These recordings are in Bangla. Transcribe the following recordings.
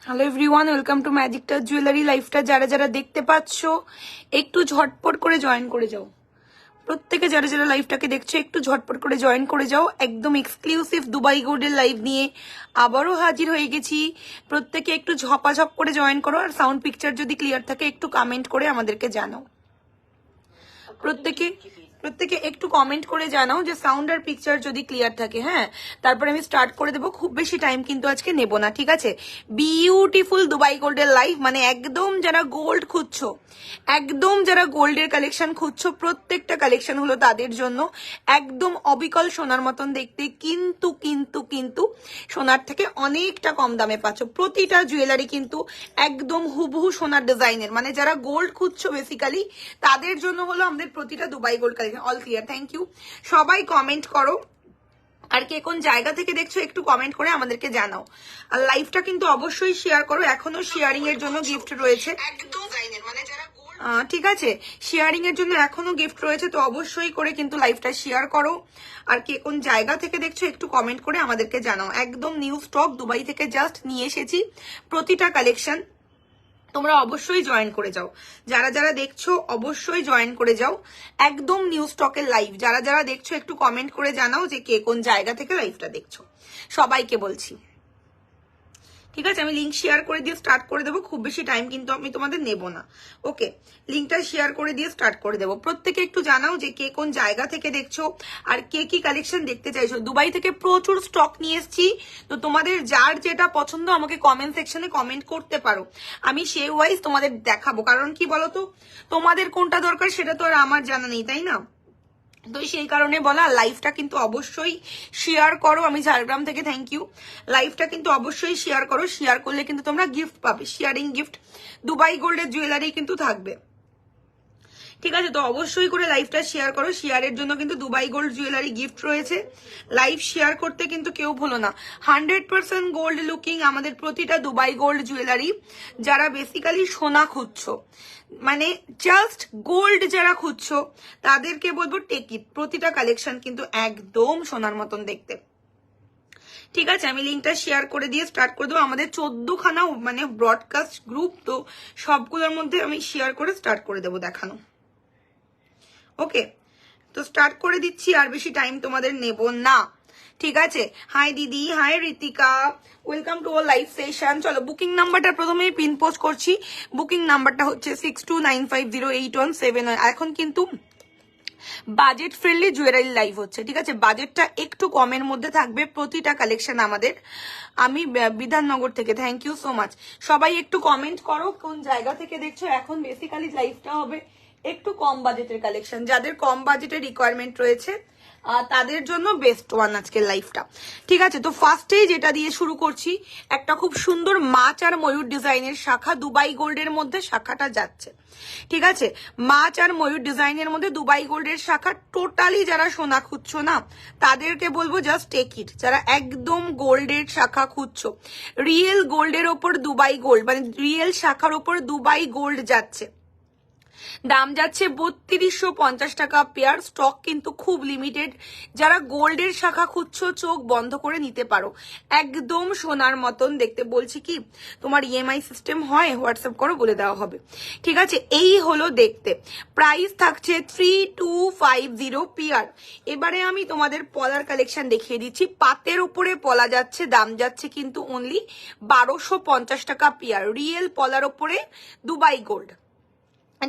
Hello everyone, welcome to magic touch jewellery লাইফটা। যারা যারা দেখতে পাচ্ছ একটু ঝটপট করে জয়েন করে যাও। প্রত্যেকে যারা যারা লাইভটাকে দেখছো একটু ঝটপট করে জয়েন করে যাও। একদম এক্সক্লুসিভ দুবাই গোল্ডের লাইভ নিয়ে আবারও হাজির হয়ে গেছি। প্রত্যেকে একটু ঝপাঝপ করে জয়েন করো, আর সাউন্ড পিকচার যদি ক্লিয়ার থাকে একটু কমেন্ট করে আমাদেরকে জানাও। প্রত্যেকে একটু কমেন্ট করে জানাও যে সাউন্ড আর পিকচার যদি ক্লিয়ার থাকে। হ্যাঁ, তারপরে আমি স্টার্ট করে দেবো। খুব বেশি টাইম কিন্তু আজকে নেব না, ঠিক আছে? বিউটিফুল দুবাই গোল্ডের লাইভ, মানে একদম যারা গোল্ড খুঁজছো, একদম যারা গোল্ডের কালেকশন খুঁজছো, প্রত্যেকটা কালেকশন হলো তাদের জন্য। একদম অবিকল সোনার মতন দেখতে, কিন্তু কিন্তু কিন্তু সোনার থেকে অনেকটা কম দামে পাচ্ছ। প্রতিটা জুয়েলারি কিন্তু একদম হুবহু সোনার ডিজাইনের, মানে যারা গোল্ড খুঁজছো বেসিক্যালি তাদের জন্য হলো আমাদের প্রতিটা Dubai gold collection. All clear, thank you. সবাই কমেন্ট করো, আর কে কোন জায়গা থেকে দেখছো একটু কমেন্ট করে আমাদেরকে জানাও। আর লাইভটা কিন্তু অবশ্যই শেয়ার করো, এখনো শেয়ারিং এর জন্য গিফট রয়েছে। ঠিক আছে, শেয়ারিং এর জন্য এখনো গিফট রয়েছে, তো অবশ্যই করে কিন্তু লাইভটা শেয়ার করো। আর কে কোন জায়গা থেকে দেখছো একটু কমেন্ট করে আমাদেরকে জানাও। একদম নিউ স্টক দুবাই থেকে জাস্ট নিয়ে এসেছি প্রতিটা কালেকশন। তোমরা অবশ্যই জয়েন করে যাও, যারা যারা দেখছো অবশ্যই জয়েন করে যাও। একদম নিউ স্টকের লাইভ। যারা যারা দেখছো একটু কমেন্ট করে জানাও যে কে কোন জায়গা থেকে লাইভটা দেখছো। সবাইকে বলছি, ঠিক আছে? আমি লিঙ্ক শেয়ার করে দিয়ে স্টার্ট করে দেবো। খুব বেশি টাইম কিন্তু আমি তোমাদের নেব না। ওকে, লিঙ্কটা শেয়ার করে দিয়ে স্টার্ট করে দেবো। প্রত্যেকে একটু জানাও যে কে কোন জায়গা থেকে দেখছো আর কে কি কালেকশন দেখতে চাইছো। দুবাই থেকে প্রচুর স্টক নিয়ে এসেছি, তো তোমাদের যার যেটা পছন্দ আমাকে কমেন্ট সেকশনে কমেন্ট করতে পারো, আমি সেই ওয়াইজ তোমাদের দেখাবো। কারণ কি বলতো, তোমাদের কোনটা দরকার সেটা তো আর আমার জানা নেই, তাই না? তো সেই কারণে বলা, লাইভটা কিন্তু অবশ্যই শেয়ার করো। আমি ঝাড়গ্রাম থেকে, থ্যাংক ইউ। লাইভটা কিন্তু অবশ্যই শেয়ার করো, শেয়ার করলে কিন্তু তোমরা গিফট পাবে। শেয়ারিং গিফট দুবাই গোল্ডের জুয়েলারি কিন্তু থাকবে, ঠিক আছে? তো অবশ্যই করে লাইভটা শেয়ার করো। শেয়ারের জন্য কিন্তু দুবাই গোল্ড জুয়েলারি গিফট রয়েছে। লাইভ শেয়ার করতে কিন্তু কেউ ভুলো না। 100% গোল্ড লুকিং আমাদের প্রতিটা দুবাই গোল্ড জুয়েলারি। যারা বেসিক্যালি সোনা খুঁজছো, মানে জাস্ট গোল্ড যারা খুঁজছো, তাদেরকে বলবো টেক ইট। প্রতিটা কালেকশন কিন্তু একদম সোনার মতন দেখতে, ঠিক আছে? আমি লিঙ্কটা শেয়ার করে দিয়ে স্টার্ট করে দেবো। আমাদের 14খানা মানে ব্রডকাস্ট গ্রুপ, তো সবগুলোর মধ্যে আমি শেয়ার করে স্টার্ট করে দেবো দেখানো। ওকে, তো স্টার্ট করে দিচ্ছি, আর বেশি টাইম তোমাদের নেব না, ঠিক আছে? হাই দিদি, hi Ritika, welcome to our live session. চলো, বুকিং নাম্বারটা প্রথমেই পিন পোস্ট করছি। বুকিং নাম্বারটা হচ্ছে 62950817। এখন কিন্তু বাজেট ফ্রেন্ডলি জুয়েলারি লাইভ হচ্ছে, ঠিক আছে? বাজেটটা একটু কমের মধ্যে থাকবে প্রতিটা কালেকশন আমাদের। আমি বিধাননগর থেকে, থ্যাংক ইউ সো মাচ। সবাই একটু কমেন্ট করো কোন জায়গা থেকে দেখছো। এখন বেসিক্যালি লাইভটা হবে একটু কম বাজেটের কালেকশন। যাদের কম বাজেটের রিকোয়ারমেন্ট রয়েছে তাদের জন্য বেস্ট ওয়ান আজকের লাইফটা, ঠিক আছে? তো ফার্স্টেই যেটা দিয়ে শুরু করছি, একটা খুব সুন্দর মাছ আর ময়ূর ডিজাইনের শাখা দুবাই গোল্ডের মধ্যে শাখাটা যাচ্ছে, ঠিক আছে? মাছ আর ময়ূর ডিজাইনের মধ্যে দুবাই গোল্ডের শাখা। টোটালি যারা সোনা খুঁজছো না তাদেরকে বলবো জাস্ট টেক ইট। যারা একদম গোল্ডের শাখা খুঁজছো, রিয়েল গোল্ডের ওপর দুবাই গোল্ড, মানে রিয়েল শাখার ওপর দুবাই গোল্ড যাচ্ছে, দাম যাচ্ছে 3250 টাকা পেয়ার। স্টক কিন্তু খুব লিমিটেড। যারা গোল্ডের শাখা খুঁজছো চোখ বন্ধ করে নিতে পারো, একদম সোনার মতন দেখতে। বলছি কি, তোমার ইএমআই সিস্টেম হয়, হোয়াটসঅ্যাপ করো, বলে দেওয়া হবে, ঠিক আছে? এই হলো দেখতে। প্রাইস থাকছে 3250 পেয়ার। এবারে আমি তোমাদের পলার কালেকশন দেখিয়ে দিচ্ছি। পাতের উপরে পলা যাচ্ছে, দাম যাচ্ছে কিন্তু অনলি 1250 টাকা পেয়ার। রিয়েল পলার উপরে দুবাই গোল্ড,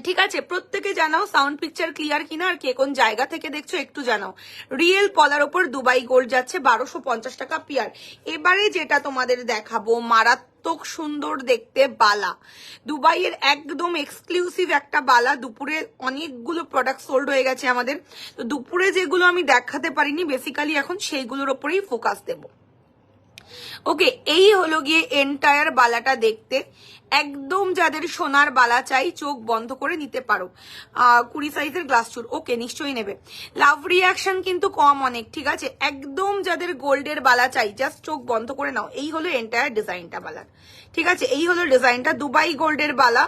ঠিক আছে? প্রত্যেকে জানাও সাউন্ড পিকচার ক্লিয়ার কিনা, আর কে কোন জায়গা থেকে দেখছো একটু জানাও। রিয়েল পলার ওপর দুবাই গোল্ড যাচ্ছে 1250 টাকা পেয়ার। এবারে যেটা তোমাদের দেখাবো, মারাত্মক সুন্দর দেখতে বালা, দুবাইয়ের একদম এক্সক্লুসিভ একটা বালা। দুপুরে অনেকগুলো প্রোডাক্ট সোল্ড হয়ে গেছে আমাদের, তো দুপুরে যেগুলো আমি দেখাতে পারিনি বেসিক্যালি এখন সেইগুলোর ওপরেই ফোকাস দেবো। ওকে, এই হলো গিয়ে এন্টায়ার বালাটা দেখতে। একদম যাদের সোনার বালা চাই চোখ বন্ধ করে নিতে পারো। 20 সাইজের গ্লাস চুর, ওকে নিশ্চয়ই নেবে। লাভ রিয়াকশন কিন্তু কম অনেক, ঠিক আছে? একদম যাদের গোল্ডের বালা চাই জাস্ট চোখ বন্ধ করে নাও। এই হলো এন্টায়ার ডিজাইনটা বালার, ঠিক আছে? এই হলো ডিজাইনটা দুবাই গোল্ডের বালা,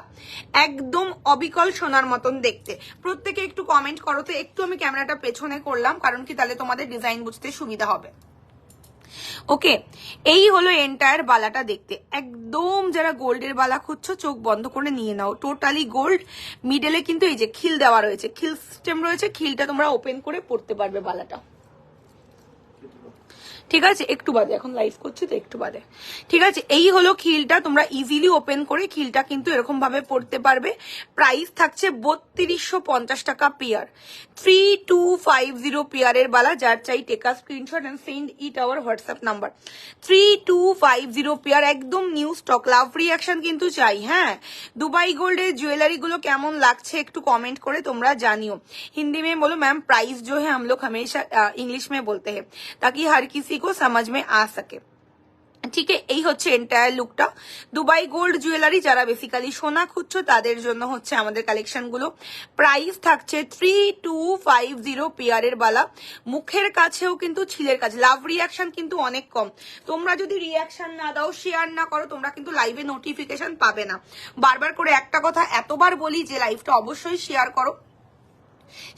একদম অবিকল সোনার মতন দেখতে। প্রত্যেকে একটু কমেন্ট করো তো। একটু আমি ক্যামেরাটা পেছনে করলাম, কারণ কি তাহলে তোমাদের ডিজাইন বুঝতে সুবিধা হবে। ওকে, এই হলো এন্টায়ার বালাটা দেখতে। একদম যারা গোল্ডের বালা খুঁজছো চোখ বন্ধ করে নিয়ে নাও, টোটালি গোল্ড। মিডলে কিন্তু এই যে খিল দেওয়া রয়েছে, খিল সিস্টেম রয়েছে, খিলটা তোমরা ওপেন করে পড়তে পারবে বালাটা। ঠিক আছে, একটু বাদে, এখন লাইভ করছি তো একটু বাদে। ঠিক আছে, এই হলো খিলটা, তোমরা ইজিলি ওপেন করে খিলটা কিন্তু এরকম ভাবে পড়তে পারবে। প্রাইস থাকছে 3250 টাকা পেয়ার, 3250 পেয়ারের বালা। যার চাই take a screenshot and send it our WhatsApp number. 3250 pair, একদম নিউ স্টক। লাভ রিয়াকশন কিন্তু চাই। হ্যাঁ, দুবাই গোল্ডের জুয়েলারি গুলো কেমন লাগছে একটু কমেंट করে তোমরা জানিও। हिंदी में बोलो मैम, प्राइस जो है हम लोग हमेशा इंग्लिश में बोलते हैं ताकि हर किसी को समझ में आ सके। ঠিক এই হচ্ছে এন্টায়ার লুকটা। দুবাই গোল্ড জুয়েলারি যারা বেসিক্যালি সোনা খুঁজছো তাদের জন্য হচ্ছে আমাদের কালেকশন গুলো। প্রাইস থাকছে 3250 পেয়ারের বালা। মুখের কাছেও কিন্তু ছিলের কাছে। লাভ রিয়াকশন কিন্তু অনেক কম। তোমরা যদি রিয়াকশন না দাও, শেয়ার না করো, তোমরা কিন্তু লাইভে নোটিফিকেশন পাবে না। বারবার করে একটা কথা এতবার বলি যে লাইভটা অবশ্যই শেয়ার করো।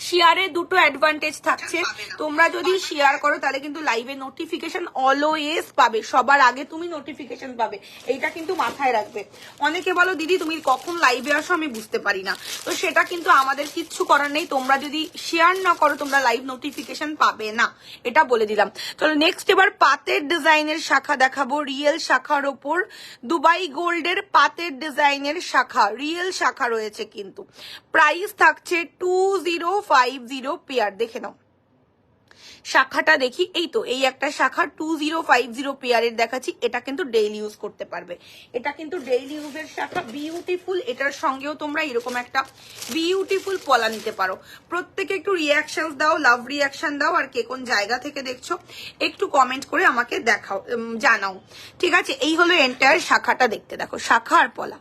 শেয়ারে দুটো অ্যাডভান্টেজ থাকছে, তোমরা যদি শেয়ার করো তাহলে কিন্তু লাইভে নোটিফিকেশন অলওয়েজ পাবে, সবার আগে তুমি নোটিফিকেশন পাবে, এইটা কিন্তু মাথায় রাখবে। অনেকে বলো দিদি তুমি কখন লাইভে আসো আমি বুঝতে পারি না, তো সেটা কিন্তু আমাদের কিচ্ছু করার নেই। তোমরা যদি শেয়ার না করো তোমরা লাইভ নোটিফিকেশন পাবে না, এটা বলে দিলাম। চলো নেক্সট এবার পাতের ডিজাইনের শাখা দেখাবো, রিয়েল শাখার ওপর। দুবাই গোল্ডের পাতের ডিজাইনের শাখা, রিয়েল শাখা রয়েছে কিন্তু। প্রাইস থাকছে 2050 পেয়ার। দেখে নাও শাখাটা, দেখি এই তো, এই একটা শাখা 2050 পেয়ারের দেখাচ্ছি। এটা কিন্তু ডেইলি ইউজ করতে পারবে, এটা কিন্তু ডেইলি ইউজের শাখা, বিউটিফুল। এটার সঙ্গেও তোমরা এরকম একটা বিউটিফুল পলা নিতে পারো। প্রত্যেকে একটু রিয়াকশন দাও, লাভ রিয়াকশন দাও, আর কে কোন জায়গা থেকে দেখছো একটু কমেন্ট করে আমাকে দেখাও, জানাও। ঠিক আছে, এই হলো এন্টায়ার শাখাটা দেখতে। দেখো শাখা আর পলা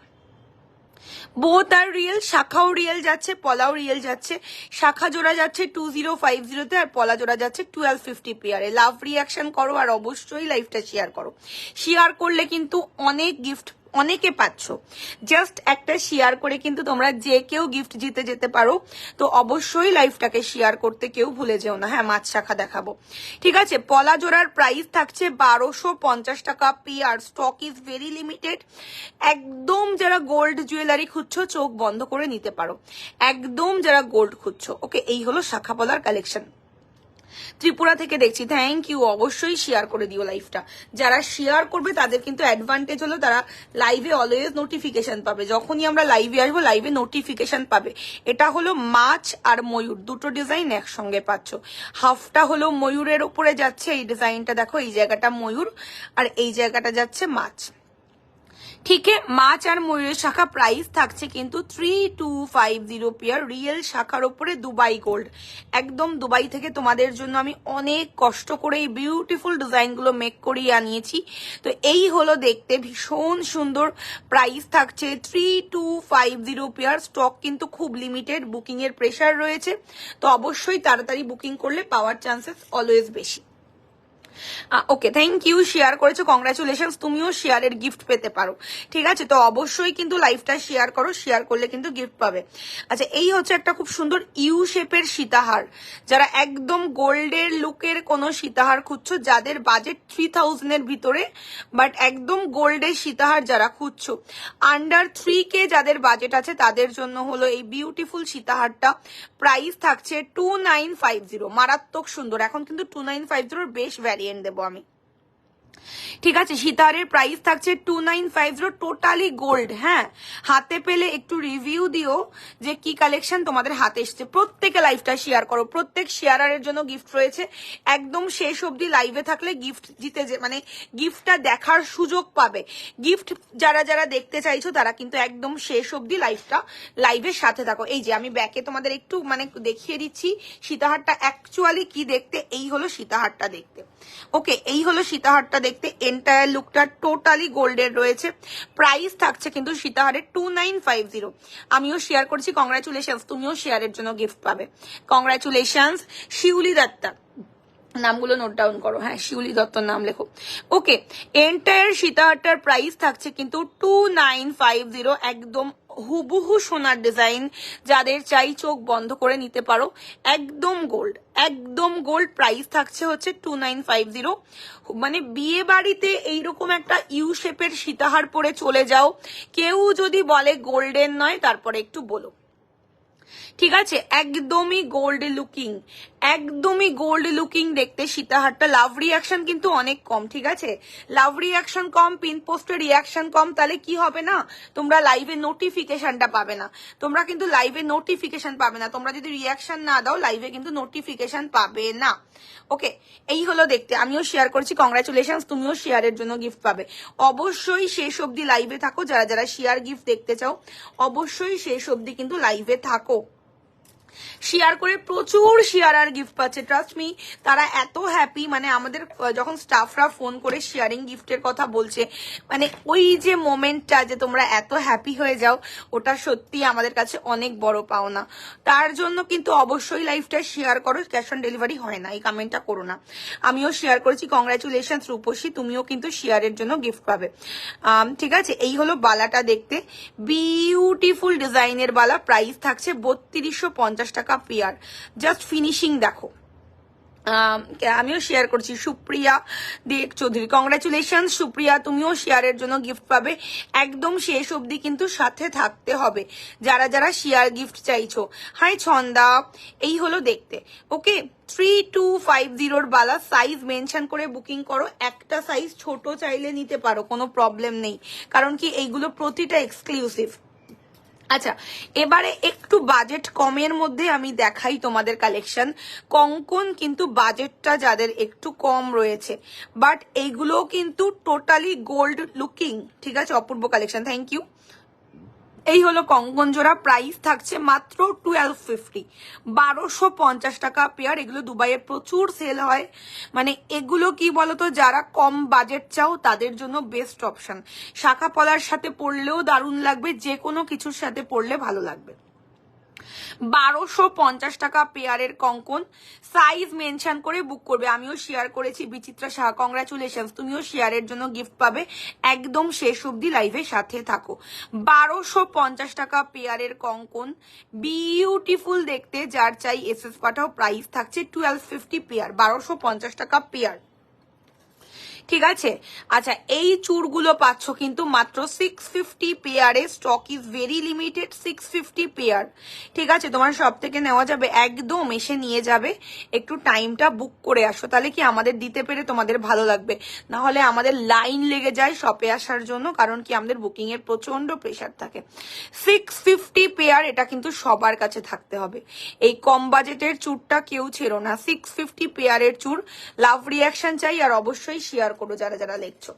বোথ আর রিয়েল, শাখাও রিয়েল যাচ্ছে, পলাও রিয়েল যাচ্ছে। শাখা জোড়া যাচ্ছে 2050 আর পলা জোড়া যাচ্ছে 1250 পেয়ারে। লাভ রিয়াকশন করো আর অবশ্যই লাইভটা শেয়ার করো। শেয়ার করলে কিন্তু অনেক গিফট অনেকে পাচ্ছ, জাস্ট একটা শেয়ার করে কিন্তু তোমরা যে কেউ গিফট জিতে যেতে পারো। তো অবশ্যই লাইভটাকে শেয়ার করতে কেউ ভুলে যেও না। হ্যাঁ, মাছ শাখা দেখাবো। ঠিক আছে, পলা জোড়ার প্রাইস থাকছে 1250 টাকা pair. Stock is very limited. একদম যারা গোল্ড জুয়েলারি খুঁজছো চোখ বন্ধ করে নিতে পারো, একদম যারা গোল্ড খুঁজছো। ওকে, এই হলো শাখা পলার কালেকশন। ত্রিপুরা থেকে দেখছি, থ্যাংক ইউ। অবশ্যই শেয়ার করে দিও লাইভটা। যারা শেয়ার করবে তাদের কিন্তু অ্যাডভান্টেজ হলো তারা লাইভে অলওয়েজ নোটিফিকেশন পাবে। যখনই আমরা লাইভে আসবো লাইভে নোটিফিকেশন পাবে। এটা হলো মাছ আর ময়ূর, দুটো ডিজাইন একসঙ্গে পাচ্ছ। হাফটা হলো ময়ূরের উপরে যাচ্ছে, এই ডিজাইনটা দেখো, এই জায়গাটা ময়ূর আর এই জায়গাটা যাচ্ছে মাছ। ঠিক আছে, মাছ আর ময়ূরের শাখা। প্রাইস থাকছে কিন্তু 3250 পেয়ার, রিয়েল শাখার উপরে দুবাই গোল্ড। একদম দুবাই থেকে তোমাদের জন্য আমি অনেক কষ্ট করে এই বিউটিফুল ডিজাইন গুলো মেক করিয়ে আনিয়েছি। তো এই হলো দেখতে ভীষণ সুন্দর। প্রাইস থাকছে 3250 পেয়ার। স্টক কিন্তু খুব লিমিটেড, বুকিং এর প্রেসার রয়েছে, তো অবশ্যই তাড়াতাড়ি বুকিং করলে পাওয়ার চান্সেস অলওয়েজ বেশি। ওকে, থ্যাংক ইউ। শেয়ার করেছো, কংগ্রাচুলেশন। তুমিও শেয়ারের গিফট পেতে পারো। ঠিক আছে, তো অবশ্যই কিন্তু লাইভটা শেয়ার করো, শেয়ার করলে কিন্তু গিফট পাবে। আচ্ছা, এই হচ্ছে একটা খুব সুন্দর ইউ শেপের সীতাহার। যারা একদম গোল্ডের লুকের কোনো সীতাহার খুঁজছো, যাদের বাজেট 3000 এর ভিতরে, বাট একদম গোল্ডের সীতাহার যারা খুঁজছো, আন্ডার 3K যাদের বাজেট আছে তাদের জন্য হলো এই বিউটিফুল সীতাহারটা। প্রাইস থাকছে 2950। মারাত্মক সুন্দর। এখন কিন্তু 2950 বেশ ভ্যারিয়েন্ট দেবো আমি। ঠিক আছে, সীতাহারের প্রাইস থাকছে 2950, টোটালি গোল্ড। হ্যাঁ, হাতে পেলে একটু রিভিউ দিও যে কি কালেকশন তোমাদের হাতে এসছে। প্রত্যেকে লাইভটা শেয়ার করো, প্রত্যেক শেয়ারারের জন্য গিফট রয়েছে। একদম শেষ অবধি লাইভে থাকলে গিফট জিতে মানে গিফটটা দেখার সুযোগ পাবে। গিফট যারা যারা দেখতে চাইছো তারা কিন্তু একদম শেষ অবধি লাইভের সাথে থাকো। এই যে আমি ব্যাকে তোমাদের একটু মানে দেখিয়ে দিচ্ছি সীতাহারটা অ্যাকচুয়ালি কি দেখতে। এই হলো সীতাহারটা দেখতে। ওকে, এই হলো সীতাহারটা দেখতে। এন্টায়ার লুকটা টোটালি গোল্ডের রয়েছে। প্রাইস থাকছে কিন্তু সীতাহারের 2950। আমিও শেয়ার করছি, কংগ্রাচুলেশনস। তুমিও শেয়ারের জন্য গিফট পাবে, কংগ্রাচুলেশনস। শিউলি দত্তা, নামগুলো নোট ডাউন করো। হ্যাঁ, শিউলি দত্তর নাম লেখো। ওকে, এন্টায়ার সীতাহারটার প্রাইস থাকছে কিন্তু 2950। একদম হুবহু সোনার ডিজাইন যাদের চাই চোখ বন্ধ করে নিতে পারো। একদম গোল্ড, একদম গোল্ড। প্রাইস থাকছে হচ্ছে 2950। মানে বিয়ে বাড়িতে এইরকম একটা ইউ শেপের সীতাহার পরে চলে যাও, কেউ যদি বলে গোল্ডেন নয় তারপরে একটু বলো, ঠিক আছে? একদমই গোল্ড লুকিং, একদমই গোল্ড লুকিং দেখতে সীতাহারটা। লাভ রিয়াকশন কিন্তু অনেক কম, ঠিক আছে? লাভ রিয়াকশন কম, পিন পোস্টে রিয়াকশন কম, তাহলে কি হবে না, তোমরা লাইভে নোটিফিকেশনটা পাবে না। তোমরা কিন্তু লাইভে নোটিফিকেশন পাবে না, তোমরা যদি রিয়াকশন না দাও লাইভে কিন্তু নোটিফিকেশন পাবে না। ওকে, এই হলো দেখতে। আমিও শেয়ার করছি, কংগ্রাচুলেশন, তুমিও শেয়ারের জন্য গিফট পাবে। অবশ্যই শেষ অবধি লাইভে থাকো, যারা যারা শেয়ার গিফট দেখতে চাও অবশ্যই শেষ অবধি কিন্তু লাইভে থাকো। শেয়ার করে প্রচুর শেয়ার আর গিফট পাচ্ছে, ট্রাস্ট মি। তারা এত হ্যাপি, মানে আমাদের যখন স্টাফরা ফোন করে শেয়ারিং গিফটের কথা বলছে, মানে ওই যে মোমেন্টটা যে তোমরা এত হ্যাপি হয়ে যাও, ওটা সত্যি আমাদের কাছে অনেক বড় পাওনা। তার জন্য কিন্তু অবশ্যই লাইভটা শেয়ার করো। ক্যাশ অন ডেলিভারি হয় না, এই কমেন্টটা করো না। আমিও শেয়ার করেছি, কংগ্রাচুলেশন রূপসী, তুমিও কিন্তু শেয়ারের জন্য গিফট পাবে। ঠিক আছে, এই হলো বালাটা দেখতে, বিউটিফুল ডিজাইনের বালা। প্রাইস থাকছে 3250 টাকা পেয়ার। জাস্ট ফিনিশিং দেখো। আমিও শেয়ার করছি, সুপ্রিয়া দেব চৌধুরী, কংগ্রাচুলেশন সুপ্রিয়া, তুমিও শেয়ারের জন্য গিফট পাবে। একদম শেষ অবধি কিন্তু সাথে থাকতে হবে যারা যারা শেয়ার গিফট চাইছো। হাই ছন্দা, এই হলো দেখতে। ওকে, 3250 বালা। সাইজ মেনশন করে বুকিং করো, একটা সাইজ ছোট চাইলে নিতে পারো, কোনো প্রবলেম নেই, কারণ কি এইগুলো প্রতিটা এক্সক্লুসিভ। আচ্ছা, এবারে একটু বাজেট কমের মধ্যে আমি দেখাই তোমাদের কালেকশন। কঙ্কন কিন্তু বাজেটটা যাদের একটু কম রয়েছে, বাট এইগুলো কিন্তু টোটালি গোল্ড লুকিং, ঠিক আছে? অপূর্ব কালেকশন, থ্যাংক ইউ। এই হলো কঙ্কন জোড়া, প্রাইস থাকছে মাত্র 1250, 1250 টাকা পেয়ার। এগুলো দুবাইয়ে প্রচুর সেল হয়, মানে এগুলো কি বলতো, যারা কম বাজেট চাও তাদের জন্য বেস্ট অপশন। শাখা পলার সাথে পরলেও দারুণ লাগবে, যে কোনো কিছুর সাথে পরলে ভালো লাগবে। 1250 টাকা পেয়ারের কঙ্কন। সাইজ মেনশন করে বুক করবে। আমিও শেয়ার করেছি, বিচিত্রা সাহা, কংগ্রাচুলেশন, তুমিও শেয়ারের জন্য গিফট পাবে। একদম শেষ অবধি লাইভের সাথে থাকো। 1250 টাকা পেয়ারের কঙ্কন, বিউটিফুল দেখতে, যার চাই এসএস পাঠাও। প্রাইস থাকছে 1250 পেয়ার, 1250 টাকা পেয়ার, ঠিক আছে? আচ্ছা, এই চুড়গুলো পাচ্ছ কিন্তু মাত্র 650 পেয়ারে। Stock is very limited, 650 pair, ঠিক আছে? তোমার সব থেকে নেওয়া যাবে, একদম এসে নিয়ে যাবে। একটু টাইমটা বুক করে আসো, তাহলে কি আমাদের দিতে পেরে তোমাদের ভালো লাগবে। না হলে আমাদের লাইন লেগে যায় শপে আসার জন্য, কারণ কি আমাদের বুকিং এর প্রচন্ড প্রেশার থাকে। 650 পেয়ার, এটা কিন্তু সবার কাছে থাকতে হবে। এই কম বাজেটের চুড়টা কেউ ছেড়ো না, 650 পেয়ারের চুড়। লাভ রিয়াকশন চাই, আর অবশ্যই শেয়ার করো যারা যারা লিখছো।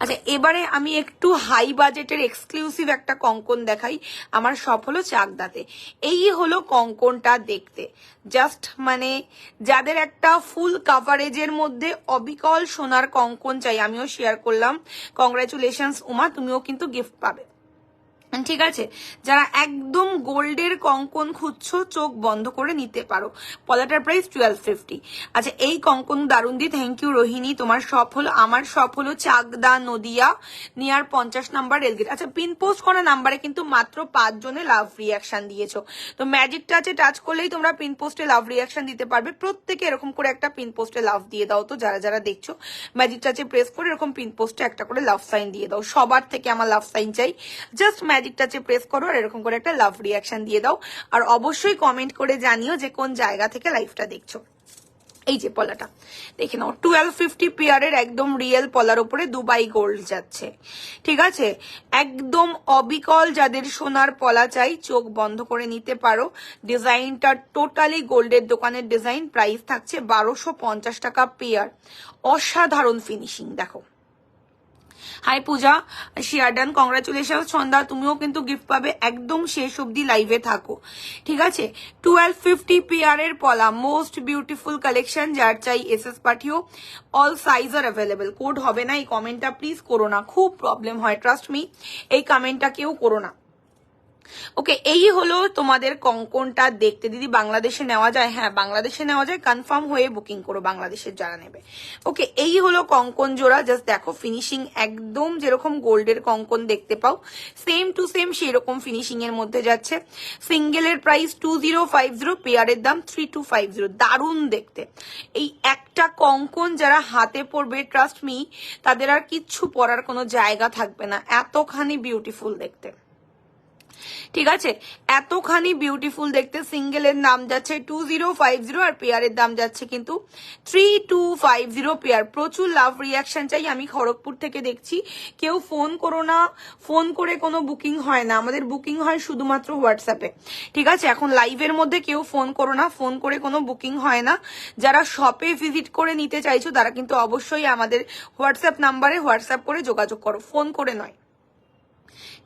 আচ্ছা, এবারে আমি একটু হাই বাজেটের এক্সক্লুসিভ একটা কঙ্কন দেখাই। আমার সব হলো চাকদাতে। এই হলো কঙ্কনটা দেখতে, জাস্ট মানে যাদের একটা ফুল কাভারেজের মধ্যে অবিকল সোনার কঙ্কন চাই, আমিও শেয়ার করলাম। কংগ্রাচুলেশনস উমা, তুমিও কিন্তু গিফট পাবে, ঠিক আছে? যারা একদম গোল্ডের কঙ্কন খুঁজছো, চোখ বন্ধ করে নিতে পারো। পলাটার প্রাইস 1250। আচ্ছা, এই কঙ্কন দারুন দি, থ্যাংক ইউ রোহিণী। তোমার শপ হলো, আমার শপ হলো Chakdah Nadia, near 50 number rail gate. আচ্ছা, পিন পোস্ট করা নাম্বারে কিন্তু মাত্র 5 জনে লাভ রিয়াকশন দিয়েছো। তো ম্যাজিক টাচে টাচ করলেই তোমরা পিন পোস্টে লাভ রিয়াকশন দিতে পারবে। প্রত্যেকে এরকম করে একটা পিন পোস্টে লাভ দিয়ে দাও। তো যারা যারা দেখছো, ম্যাজিক টাচে প্রেস করে এরকম পিন পোস্টে একটা করে লাভ সাইন দিয়ে দাও। সবার থেকে আমার লাভ সাইন চাই, জাস্ট ম্যাজিক টাচে প্রেস করো আর এরকম করে একটা লাভ রিয়াকশন দিয়ে দাও। আর অবশ্যই কমেন্ট করে জানিও যে কোন জায়গা থেকে লাইভটা দেখছো। এই যে পলাটা দেখে নাও, 1250 পেয়ারের একদম রিয়েল পলার উপরে দুবাই গোল্ড যাচ্ছে, ঠিক আছে? একদম অবিকল যাদের সোনার পলা চাই, চোখ বন্ধ করে নিতে পারো। ডিজাইনটা টোটালি গোল্ডের দোকানের ডিজাইন। প্রাইস থাকছে 1250 টাকা পেয়ার। অসাধারণ ফিনিশিং দেখো। হাই পূজা, শেয়ার ডান, কংগ্রাচুলেশন সন্ধ্যা, তুমিও কিন্তু গিফট পাবে। একদম শেষ অবধি লাইভে থাকো, ঠিক আছে? 1250 পেয়ারের পলা, মোস্ট বিউটিফুল কালেকশন, যার চাই এসএস পাঠিও। অল সাইজ আর অ্যাভেলেবেল। কোড হবে না, এই কমেন্টটা প্লিজ করো না, খুব প্রবলেম হয়, ট্রাস্ট মি, এই কমেন্টটা কেউ করো না। ওকে, এই হলো তোমাদের কঙ্কনটা দেখতে। দিদি বাংলাদেশে নেওয়া যায়? হ্যাঁ বাংলাদেশে নেওয়া যায়, কনফার্ম হয়ে বুকিং করো বাংলাদেশের যারা নেবে। ওকে, এই হলো কঙ্কন জোড়া। জাস্ট দেখো ফিনিশিং একদম যেরকম গোল্ডের কঙ্কন দেখতে পাও সেম টু সেম সেরকম ফিনিশিং এর মধ্যে যাচ্ছে। সিঙ্গেলের প্রাইস 2050, পেয়ারের দাম 3250। দারুণ দেখতে। এই একটা কঙ্কন যারা হাতে পরবে ট্রাস্ট মি তাদের আর কিচ্ছু পরার কোনো জায়গা থাকবে না, এতখানি বিউটিফুল দেখতে। ঠিক আছে, এতখানি বিউটিফুল দেখতে। সিঙ্গেলের দাম যাচ্ছে 2050 আর পেয়ারের দাম যাচ্ছে কিন্তু 3250 পেয়ার। প্রচুর লাভ রিয়াকশন চাই। আমি খড়গপুর থেকে দেখছি, কেউ ফোন করো না, ফোন করে কোনো বুকিং হয় না, আমাদের বুকিং হয় শুধুমাত্র হোয়াটসঅ্যাপে। ঠিক আছে, এখন লাইভের মধ্যে কেউ ফোন করো না, ফোন করে কোনো বুকিং হয় না। যারা শপে ভিজিট করে নিতে চাইছো তারা কিন্তু অবশ্যই আমাদের হোয়াটসঅ্যাপ নাম্বারে হোয়াটসঅ্যাপ করে যোগাযোগ করো, ফোন করে নয়।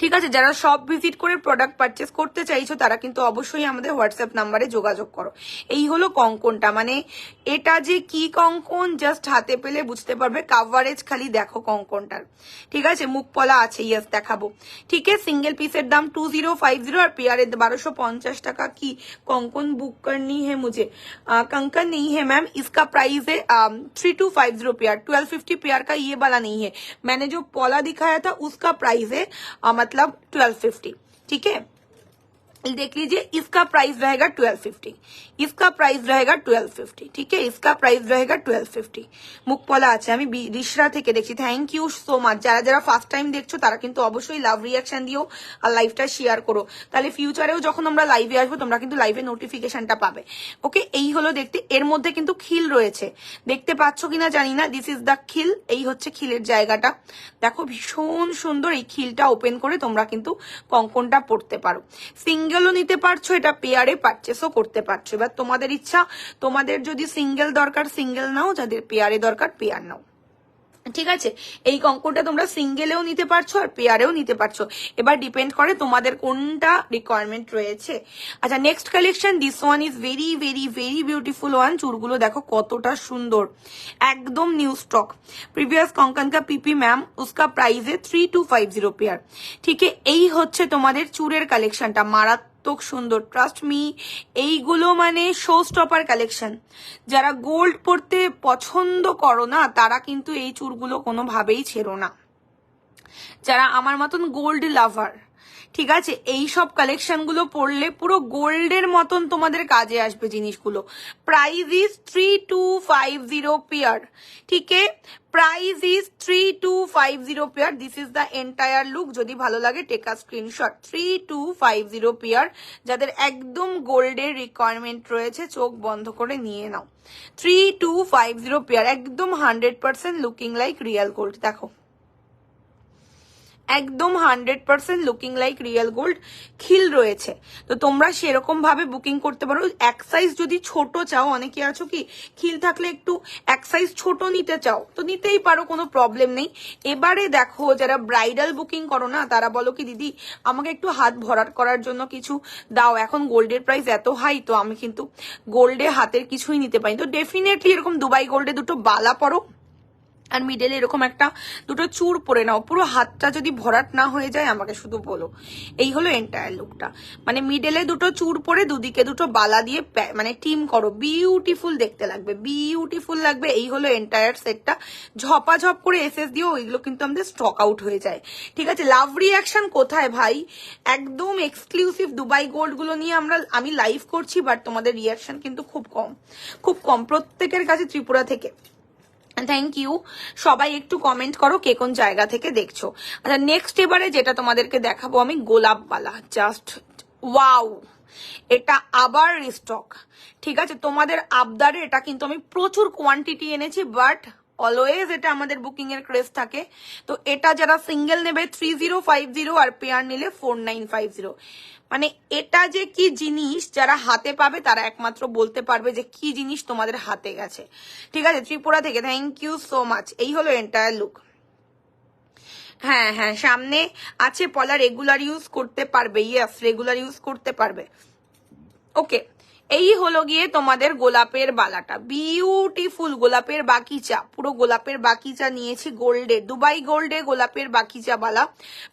ঠিক আছে, যারা শপ ভিজিট করে প্রোডাক্ট পারচেস করতে চাইছো তারা কিন্তু অবশ্যই আমাদের হোয়াটসঅ্যাপ নাম্বারে যোগাযোগ করো। এই হলো কঙ্কনটা, মানে এটা যে কি কঙ্কন জাস্ট হাতে পেলে বুঝতে পারবে। কাভারেজ খালি দেখো কঙ্কনটার। ঠিক আছে, মুখ পলা আছে, ইয়েস দেখাবো। ঠিক আছে, সিঙ্গেল পিসের দাম 2050 আর পেয়ারের 1250 টাকা। কি कंकन बुक करनी है मुझे? कंकन नहीं है मैम, इसका प्राइस है 3250 पेयर। 1250 पेयर का ये वाला नहीं है, मैंने जो पॉला दिखाया था उसका प्राइस है मतलब 1250। ठीक है, देख लीजिए, इसका प्राइस रहेगा 1250, इसका प्राइस रहेगा 1250। ठीक है, इसका प्राइस रहेगा 1250। মুখ পলা আছে, আমি রিশরা থেকে দেখছি। Thank you so much. যারা যারা ফার্স্ট টাইম দেখছো তারা কিন্তু অবশ্যই লাভ রিয়াকশন দিও আর লাইভটা শেয়ার করো, তাহলে ফিউচারেও যখন আমরা লাইভে আসবো তোমরা কিন্তু লাইভে নোটিফিকেশনটা পাবে। ওকে, এই হলো দেখতে। এর মধ্যে কিন্তু খিল রয়েছে, দেখতে পাচ্ছ কিনা জানি না। দিস ইজ দ্য খিল, এই হচ্ছে খিলের জায়গাটা। দেখো ভীষণ সুন্দর। এই খিলটা ওপেন করে তোমরা কিন্তু কঙ্কনটা পড়তে পারো। সিঙ্গেলও নিতে পারছো, এটা পেয়ারে পারচেসও করতে পারছো। এবার তোমাদের ইচ্ছা, তোমাদের যদি সিঙ্গেল দরকার সিঙ্গেল নাও, যাদের পেয়ারে দরকার পেয়ার নাও। ঠিক আছে, এই কঙ্কনটা তোমরা সিঙ্গেলেও নিতে পারছো আর পেয়ারেও নিতে পারছো, এবার ডিপেন্ড করে তোমাদের কোনটা রিকোয়ারমেন্ট রয়েছে। আচ্ছা, next collection, this one is very very very beautiful one. চুরগুলো দেখো কতটা সুন্দর, একদম নিউ স্টক। প্রিভিয়াস কঙ্কন কা পিপি ম্যাম, উসকা প্রাইস है 3250 পেয়ার। ঠিক আছে, এই হচ্ছে তোমাদের চুরের কালেকশনটা, মারাত্মক সুন্দর। ট্রাস্ট মি, এইগুলো মানে শো স্টপার কালেকশন। যারা গোল্ড পরতে পছন্দ করো না তারা কিন্তু এই চুরগুলো কোনোভাবেই ছেড়ো না, যারা আমার মতন গোল্ড লাভার। ঠিক আছে, এই সব কালেকশন গুলো পরলে পুরো গোল্ডের মতন তোমাদের কাজে আসবে জিনিসগুলো। Price is 3250 pair. ঠিক আছে, price is 3250 pair. This is the entire look. যদি ভালো লাগে টেক আ স্ক্রিনশট। 3250 পেয়ার। যাদের একদম গোল্ডের রিকোয়ারমেন্ট রয়েছে চোখ বন্ধ করে নিয়ে নাও। 3250 পেয়ার, একদম 100% লুকিং লাইক রিয়েল গোল্ড। দেখো একদম 100% লুকিং লাইক রিয়েল গোল্ড। খিল রয়েছে, তো তোমরা সেরকম ভাবে বুকিং করতে পারো। এক সাইজ যদি ছোট চাও, অনেকে আছো কি খিল থাকলে একটু এক সাইজ ছোট নিতে চাও, তো নিতেই পারো, কোনো প্রবলেম নেই। এবারে দেখো যারা ব্রাইডাল বুকিং করো না তারা বলো কি দিদি আমাকে একটু হাত ভরাট করার জন্য কিছু দাও, এখন গোল্ডের প্রাইস এত হাই, তো আমি কিন্তু গোল্ডে হাতের কিছুই নিতে পারি। তো ডেফিনেটলি এরকম দুবাই গোল্ডে দুটো বালা পরো আর মিডলে এরকম একটা দুটো চুর পরে নাও। পুরো হাতটা যদি ভরাট না হয়ে যায় আমাকে শুধু বলো। এই হলো এন্টায়ার লুকটা, মানে মিডলে দুটো চুর পরে দুদিকে দুটো বালা দিয়ে মানে টিম করো, বিউটিফুল দেখতে লাগবে, বিউটিফুল লাগবে। এই হলো এন্টায়ার সেটটা। ঝপাঝপ করে এসএস দিও, ওইগুলো কিন্তু আমাদের স্টক আউট হয়ে যায়। ঠিক আছে, লাভ রিয়াকশন কোথায় ভাই? একদম এক্সক্লুসিভ দুবাই গোল্ড গুলো নিয়ে আমি লাইভ করছি, বাট তোমাদের রিয়াকশন কিন্তু খুব কম, খুব কম। প্রত্যেকের কাছে ত্রিপুরা থেকে। থ্যাংক ইউ, সবাই একটু কমেন্ট করো কে কোন জায়গা থেকে দেখছো। আচ্ছা, নেক্সট এবারে যেটা তোমাদেরকে দেখাবো আমি গোলাপবালা। জাস্ট ওয়াও, এটা আবার রিস্টক। ঠিক আছে, তোমাদের আবদারে এটা কিন্তু আমি প্রচুর কোয়ান্টিটি এনেছি, বাট অলওয়েজ এটা আমাদের বুকিং এর ক্রেজ থাকে। তো এটা যারা সিঙ্গেল নেবে 3050 আর পেয়ার নিলে 4950। মানে এটা যে কি জিনিস যারা হাতে পাবে তারা একমাত্র বলতে পারবে যে কি জিনিস তোমাদের হাতে গেছে। ঠিক আছে, ত্রিপুরা থেকে থ্যাংক ইউ সো মাচ। এই হলো এন্টায়ার লুক। হ্যাঁ হ্যাঁ, সামনে আছে পলা, রেগুলার ইউজ করতে পারবে। ইয়েস, রেগুলার ইউজ করতে পারবে। ওকে, এই হলো গিয়ে তোমাদের গোলাপের বালাটা, বিউটিফুল গোলাপের বাকিচা, পুরো গোলাপের বাকিচা নিয়েছি গোল্ডে, দুবাই গোল্ডে গোলাপের বাকিচা বালা।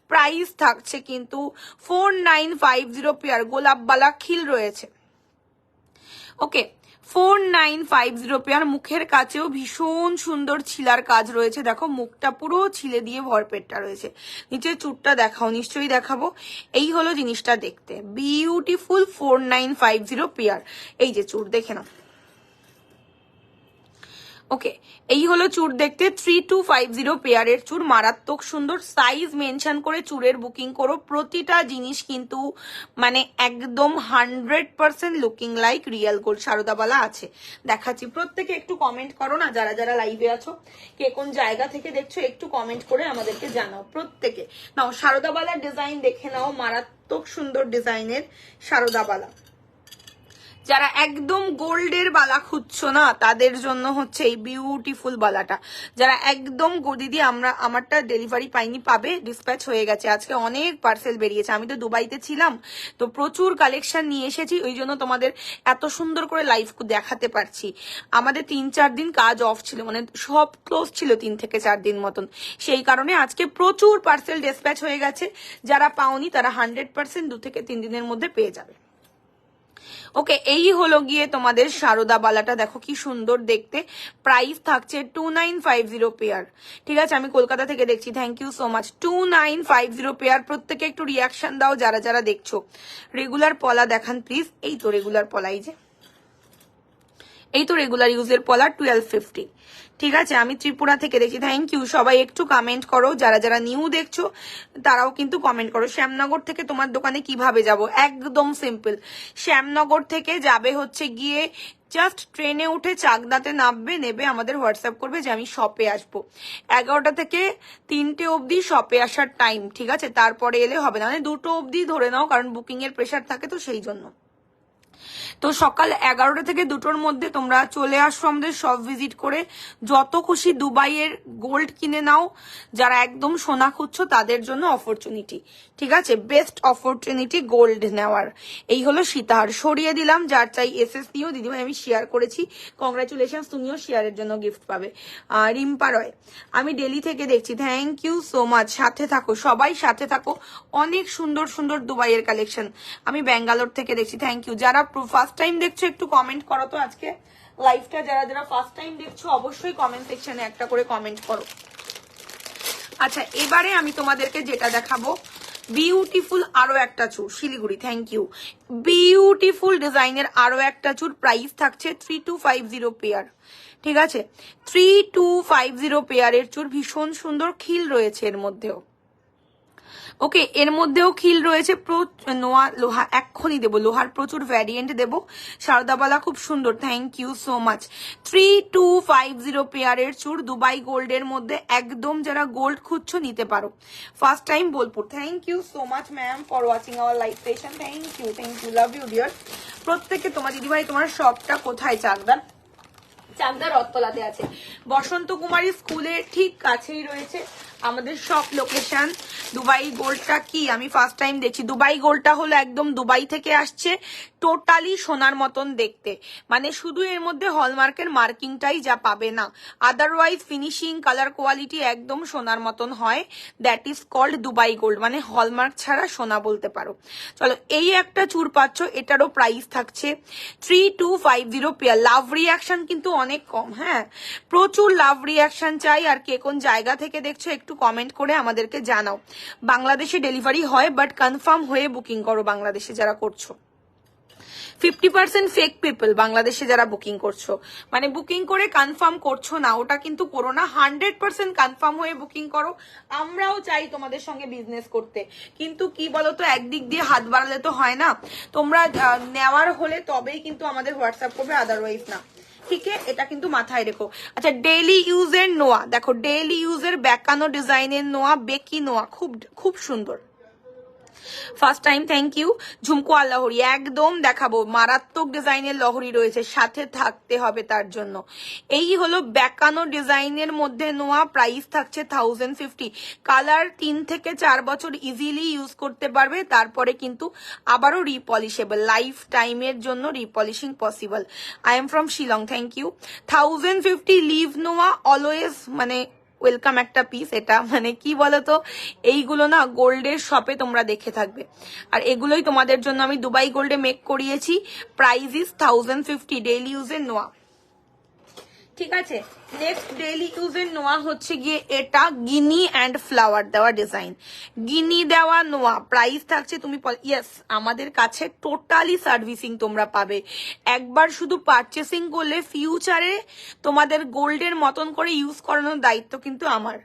প্রাইস থাকছে কিন্তু 4950 পেয়ার, গোলাপ বালা খিল রয়েছে। ওকে 4950 পেয়ার। মুখের কাছেও ভীষণ সুন্দর ছিলার কাজ রয়েছে, দেখো মুখটা পুরো ছিলে দিয়ে ভরপেটটা রয়েছে। নিচে চুটটা দেখাও, নিশ্চয়ই দেখাবো। এই হলো জিনিসটা দেখতে, বিউটিফুল 4950 পেয়ার। এই যে চুট দেখে নাও। ওকে এই হলো চুর দেখতে, 3250 পেয়ারের চুর, মারাত্মক সুন্দর। সাইজ মেনশন করে চুরের বুকিং করো, প্রতিটা জিনিস কিন্তু মানে একদম 100% লুকিং লাইক রিয়েল গোল্ড। সারদাবালা আছে, দেখাচ্ছি। প্রত্যেকে একটু কমেন্ট করো না, যারা যারা লাইভে আছো, কে কোন জায়গা থেকে দেখছো একটু কমেন্ট করে আমাদেরকে জানাও। প্রত্যেকে নাও সারদাবালার ডিজাইন দেখে নাও, মারাত্মক সুন্দর ডিজাইনের সারদাবালা। যারা একদম গোল্ডের বালা খুঁজছো না তাদের জন্য হচ্ছে এই বিউটিফুল বালাটা। যারা একদম দিদি আমারটা ডেলিভারি পাইনি, পাবে, ডিসপ্যাচ হয়ে গেছে। আজকে অনেক পার্সেল বেরিয়েছে, আমি তো দুবাইতে ছিলাম, তো প্রচুর কালেকশন নিয়ে এসেছি, ওই জন্য তোমাদের এত সুন্দর করে লাইভ দেখাতে পারছি। আমাদের 3-4 দিন কাজ অফ ছিল, মানে সব ক্লোজ ছিল 3 থেকে 4 দিন মতন, সেই কারণে আজকে প্রচুর পার্সেল ডিসপ্যাচ হয়ে গেছে। যারা পাওনি তারা 100% 2 থেকে 3 দিনের মধ্যে পেয়ে যাবে। ওকে এই হলো গিয়ে তোমাদের সারদা বালাটা, দেখো কি সুন্দর দেখতে। প্রাইস থাকছে 2950 পেয়ার। ঠিক আছে, আমি কলকাতা থেকে দেখছি, thank you so much. 2950 pair. প্রত্যেকে একটু রিয়াকশন দাও যারা যারা দেখছো। রেগুলার পলা দেখান প্লিজ। এই তো রেগুলার পলা, এই তো রেগুলার ইউজের পলা 1250। ঠিক আছে, আমি ত্রিপুরা থেকে দেখছি, থ্যাংক ইউ। সবাই একটু কমেন্ট করো, যারা যারা নিউ দেখছো তারাও কিন্তু কমেন্ট করো। শ্যামনগর থেকে তোমার দোকানে কিভাবে যাব? একদম সিম্পল, শ্যামনগর থেকে যাবে হচ্ছে গিয়ে জাস্ট ট্রেনে উঠে চাকদাতে নামবে, নেবে, আমাদের হোয়াটসঅ্যাপ করবে যে আমি শপে আসবো। 11টা থেকে 3টে অবধি শপে আসার টাইম, ঠিক আছে? তারপরে এলে হবে না, মানে 2টো অবধি ধরে নাও, কারণ বুকিং এর প্রেশার থাকে, তো সেই জন্য। তো সকাল 11টা থেকে 2টোর মধ্যে তোমরা চলে আসো আমাদের শপ ভিজিট করে, যত খুশি দুবাইয়ের গোল্ড কিনে নাও। যারা একদম সোনা খুঁজছো তাদের জন্য অপরচুনিটি, ঠিক আছে? বেস্ট অপরচুনিটি গোল্ড নেওয়ার। এই হলো সীতাহার, সরিয়ে দিলাম। যার চাই এসএস দিও, দিদিভাই আমি শেয়ার করেছি, কংগ্রাচুলেশন, তুমিও শেয়ারের জন্য গিফট পাবে। রিম্পা রয়, আমি দিল্লি থেকে দেখছি, থ্যাংক ইউ সো মাচ। সাথে থাকো, সবাই সাথে থাকো, অনেক সুন্দর সুন্দর দুবাইয়ের কালেকশন। আমি ব্যাঙ্গালোর থেকে দেখছি, থ্যাংক ইউ। যারা ফার্স্ট টাইম দেখছো একটু কমেন্ট করো তো আজকে লাইভটা। যারা যারা ফার্স্ট টাইম দেখছো অবশ্যই কমেন্ট সেকশনে একটা করে কমেন্ট করো। আচ্ছা, এবারে আমি তোমাদেরকে যেটা দেখাবো, বিউটিফুল আরো একটা চুর, শিলিগুড়ি, থ্যাংক ইউ। বিউটিফুল ডিজাইনের আরো একটা চুর, প্রাইস থাকছে 3250 পেয়ার। ঠিক আছে, 3250 পেয়ারের চুর, ভীষণ সুন্দর খিল রয়েছে এর মধ্যেও। ওকে, এর মধ্যেও খিল রয়েছে, নোয়া লোহা এক্ষুনি দেবো, লোহার প্রচুর ভ্যারিয়েন্ট দেবো। সারদাবালা খুব সুন্দর, থ্যাংক ইউ সো মাচ। 3250 পেয়ারের চুর, দুবাই গোল্ডের মধ্যে, একদম যারা গোল্ড খুঁজছো নিতে পারো। First time Bolpur, thank you so much ma'am for watching our live session, thank you, love you dear. প্রত্যেকে তোমার দিদিভাই, তোমার শপটা কোথায়? চাকদার, চাকদার রথতলাতে আছে, বসন্ত কুমারী স্কুলের ঠিক কাছেই রয়েছে আমাদের সব লোকেশন। দুবাই গোল্ডটা কি আমি ফার্স্ট টাইম দেখছি। দুবাই গোল্ডটা হলো একদম দুবাই থেকে আসছে, টোটালি সোনার মতন দেখতে, মানে শুধু এর মধ্যে হলমার্কের মার্কিংটাই যা পাবে না, আদারওয়াইজ ফিনিশিং, কালার, কোয়ালিটি একদম সোনার মতন হয়। That is called Dubai gold, মানে হলমার্ক ছাড়া সোনা বলতে পারো। চলো, এই একটা চুর পাচ্ছ, এটারও প্রাইস থাকছে 3250 পেয়ার। লাভ রিয়াকশন কিন্তু অনেক কম, হ্যাঁ, প্রচুর লাভ রিয়াকশন চাই। আর কে কোন জায়গা থেকে দেখছো একটু কমেন্ট করে আমাদেরকে জানাও। বাংলাদেশে ডেলিভারি হয়, বাট কনফার্ম হয়ে বুকিং করো বাংলাদেশে যারা করছো। 50% ফেক পিপল বাংলাদেশে যারা বুকিং করছো, মানে বুকিং করে কনফার্ম করছো না, ওটা কিন্তু করো না। 100% কনফার্ম হয়ে বুকিং করো। আমরাও চাই তোমাদের সঙ্গে বিজনেস করতে, কিন্তু কি বলতো, একদিক দিয়ে হাত বাড়ালে তো হয় না। তোমরা নেওয়ার হলে তবেই কিন্তু আমাদের হোয়াটসঅ্যাপ করবে, আদারওয়াইজ না, ঠিক আছে? এটা কিন্তু মাথায় রেখো। আচ্ছা, ডেইলি ইউজের নোয়া দেখো, ডেইলি ইউজের ব্যাকানো ডিজাইনের নোয়া, বেকি নোয়া, খুব খুব সুন্দর। First time, thank you. ঝুমকো আর লহরি একদম দেখাবো, মারাত্মক ডিজাইনের লহরি রয়েছে, সাথে থাকতে হবে তার জন্য। এই হলো বেকানো ডিজাইনের মধ্যে নোয়া, প্রাইস থাকছে 1050। কালার 3 থেকে 4 বছর ইজিলি ইউজ করতে পারবে, তারপরে কিন্তু আবারও রিপলিশেবল, লাইফ টাইমের জন্য replenishing possible. I am from Shillong, thank you. 1050 লিভ নোয়া অলওয়েজ মানে ওয়েলকাম একটা পিস। এটা মানে কি বলতো, এইগুলো না গোল্ডের শপে তোমরা দেখে থাকবে, আর এগুলোই তোমাদের জন্য আমি দুবাই গোল্ডে মেক করিয়েছি। প্রাইস ইজ 1050 ডেইলি ইউজের নোয়া, ঠিক আছে। নেক্সট ডেইলি ইউজের নোয়া হচ্ছে গিয়ে এটা গিনি অ্যান্ড ফ্লাওয়ার দেওয়া ডিজাইন, গিনি দেওয়া নোয়া। প্রাইস থাকছে, তুমি ইয়েস আমাদের কাছে টোটালি সার্ভিসিং তোমরা পাবে। একবার শুধু পারচেসিং করলে ফিউচারে তোমাদের গোল্ডের মতন করে ইউজ করানোর দায়িত্ব কিন্তু আমার।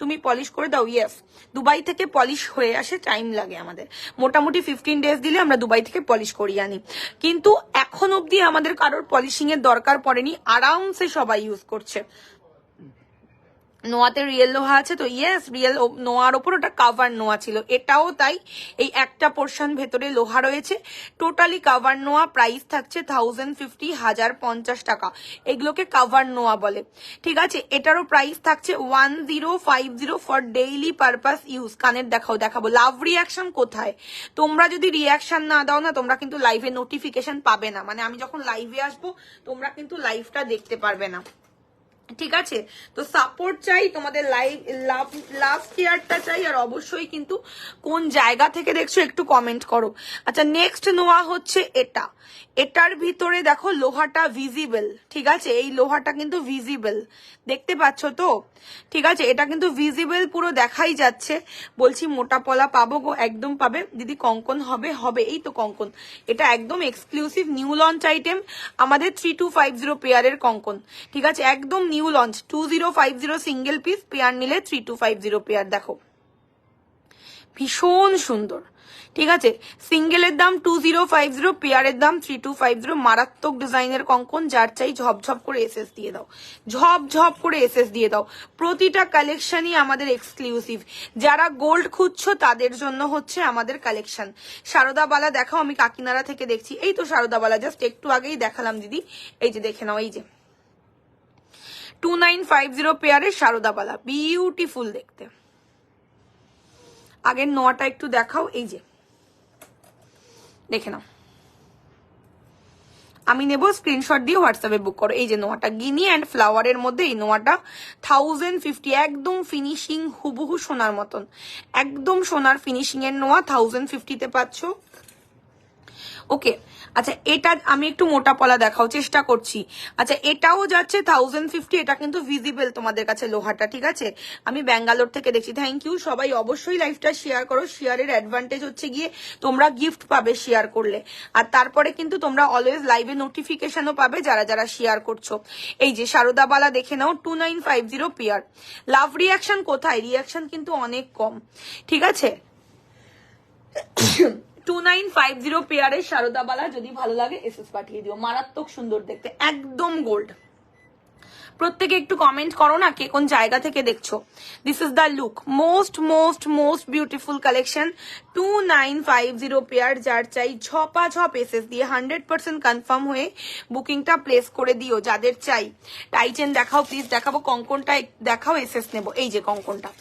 তুমি পলিশ করে দাও, ইয়েস দুবাই থেকে পলিশ হয়ে আসে, টাইম লাগে আমাদের, মোটামুটি 15 ডেজ দিলে আমরা দুবাই থেকে পলিশ করিয়ে আনি। কিন্তু এখন অবধি আমাদের কারোর পলিশিং এর দরকার পড়েনি, আরামসে সবাই ইউজ করছে। নোয়াতে রিয়েল লোহা আছে তো, ইয়েস রিয়েল নোয়ার ওপর ওটা কাভার নোয়া ছিল, এটাও তাই। এই একটা পোর্শন ভেতরে লোহা রয়েছে, টোটালি কাভার নোয়া। প্রাইস থাকছে 1050, 1050 টাকা। এগুলোকে কাভার নোয়া বলে, ঠিক আছে। এটারও প্রাইস থাকছে 1050 ফর ডেইলি পারপাস ইউজ। কানের দেখাবো। লাভ রিয়াকশন কোথায়? তোমরা যদি রিয়াকশন না দাও না, তোমরা কিন্তু লাইভে নোটিফিকেশন পাবে না, মানে আমি যখন লাইভে আসবো তোমরা কিন্তু লাইভটা দেখতে পারবে না, ঠিক আছে। তো সাপোর্ট চাই তোমাদের, লাভ কেয়ারটা চাই, আর অবশ্যই কিন্তু কোন জায়গা থেকে দেখছো একটু কমেন্ট করো। আচ্ছা, নেক্সট নোয়া হচ্ছে এটা। এটার ভিতরে দেখো লোহাটা ভিজিবল, ঠিক আছে। এই লোহাটা কিন্তু ভিজিবল, দেখতে পাচ্ছ তো, ঠিক আছে। এটা কিন্তু ভিজিবল, পুরো দেখাই যাচ্ছে। বলছি মোটা পলা পাবো গো, একদম পাবে দিদি। কঙ্কন হবে, এই তো কঙ্কন। এটা একদম এক্সক্লুসিভ নিউ লঞ্চ আইটেম আমাদের 3250 পেয়ারের কঙ্কন, ঠিক আছে। একদম new launch, 2050 single piece, pair নিলে 3250 পেয়ার। দেখো ভীষণ সুন্দর, ঠিক আছে। সিঙ্গেলের দাম 2050, পেয়ারের দাম 3250। মারাত্মক ডিজাইনের কঙ্কন, যার চাই ঝপঝপ করে এসএস দিয়ে দাও, ঝপঝপ করে এসএস দিয়ে দাও। প্রতিটা কালেকশনই আমাদের এক্সক্লুসিভ, যারা গোল্ড খুঁজছো তাদের জন্য হচ্ছে আমাদের কালেকশন। সারদাবালা দেখাও, আমি কাকিনাড়া থেকে দেখছি। এই তো সারদাবালা, জাস্ট একটু আগেই দেখালাম দিদি, এই যে দেখে নাও, এই যে 2950 পেয়ারের সারদাবালা, বিউটিফুল দেখতে। আগের নোয়াটা একটু দেখাও, এই যে দেখে নাও। আমি নেব, স্ক্রিনশট দিয়ে হোয়াটসঅ্যাপে বুক করো। এই যে নোয়াটা গিনি অ্যান্ড ফ্লাওয়ারের মধ্যে, এই নোয়াটা 1050, একদম ফিনিশিং হুবহু সোনার মতন, একদম সোনার ফিনিশিং এর নোয়া 1050 পাচ্ছ, ওকে। আচ্ছা, এটা আমি একটু মোটা পলা দেখাও চেষ্টা করছি। আচ্ছা, এটাও যাচ্ছে 1050, এটা কিন্তু ভিজিবল তোমাদের কাছে লোহাটা, ঠিক আছে। আমি ব্যাঙ্গালোর থেকে দেখছি, থ্যাংক ইউ। সবাই অবশ্যই লাইভটা শেয়ার করো, শেয়ারের অ্যাডভান্টেজ হচ্ছে গিয়ে তোমরা গিফট পাবে শেয়ার করলে, আর তারপরে কিন্তু তোমরা অলওয়েজ লাইভে নোটিফিকেশনও পাবে যারা যারা শেয়ার করছো। এই যে সারদাবালা দেখে নাও, 2950 পেয়ার। লাভ রিয়াকশন কোথায়? রিয়াকশন কিন্তু অনেক কম, ঠিক আছে। 2950 পেয়ারের সারদাবালা, যদি ভালো লাগে এসএস পাঠিয়ে দিও। মারাত্মক সুন্দর দেখতে, একদম গোল্ড। প্রত্যেকে একটু কমেন্ট করো না কে কোন জায়গা থেকে দেখছো। This is the look, most most most beautiful collection. 2950 pair, যার চাই ঝপাঝপ এসএস দিয়ে 100% কনফার্ম হয়ে বুকিংটা প্লেস করে দিও যাদের চাই। টাইচেন দেখাও প্লিজ, দেখাবো কঙ্কনটা দেখাও, এসএস নেবো। এই যে কঙ্কনটা,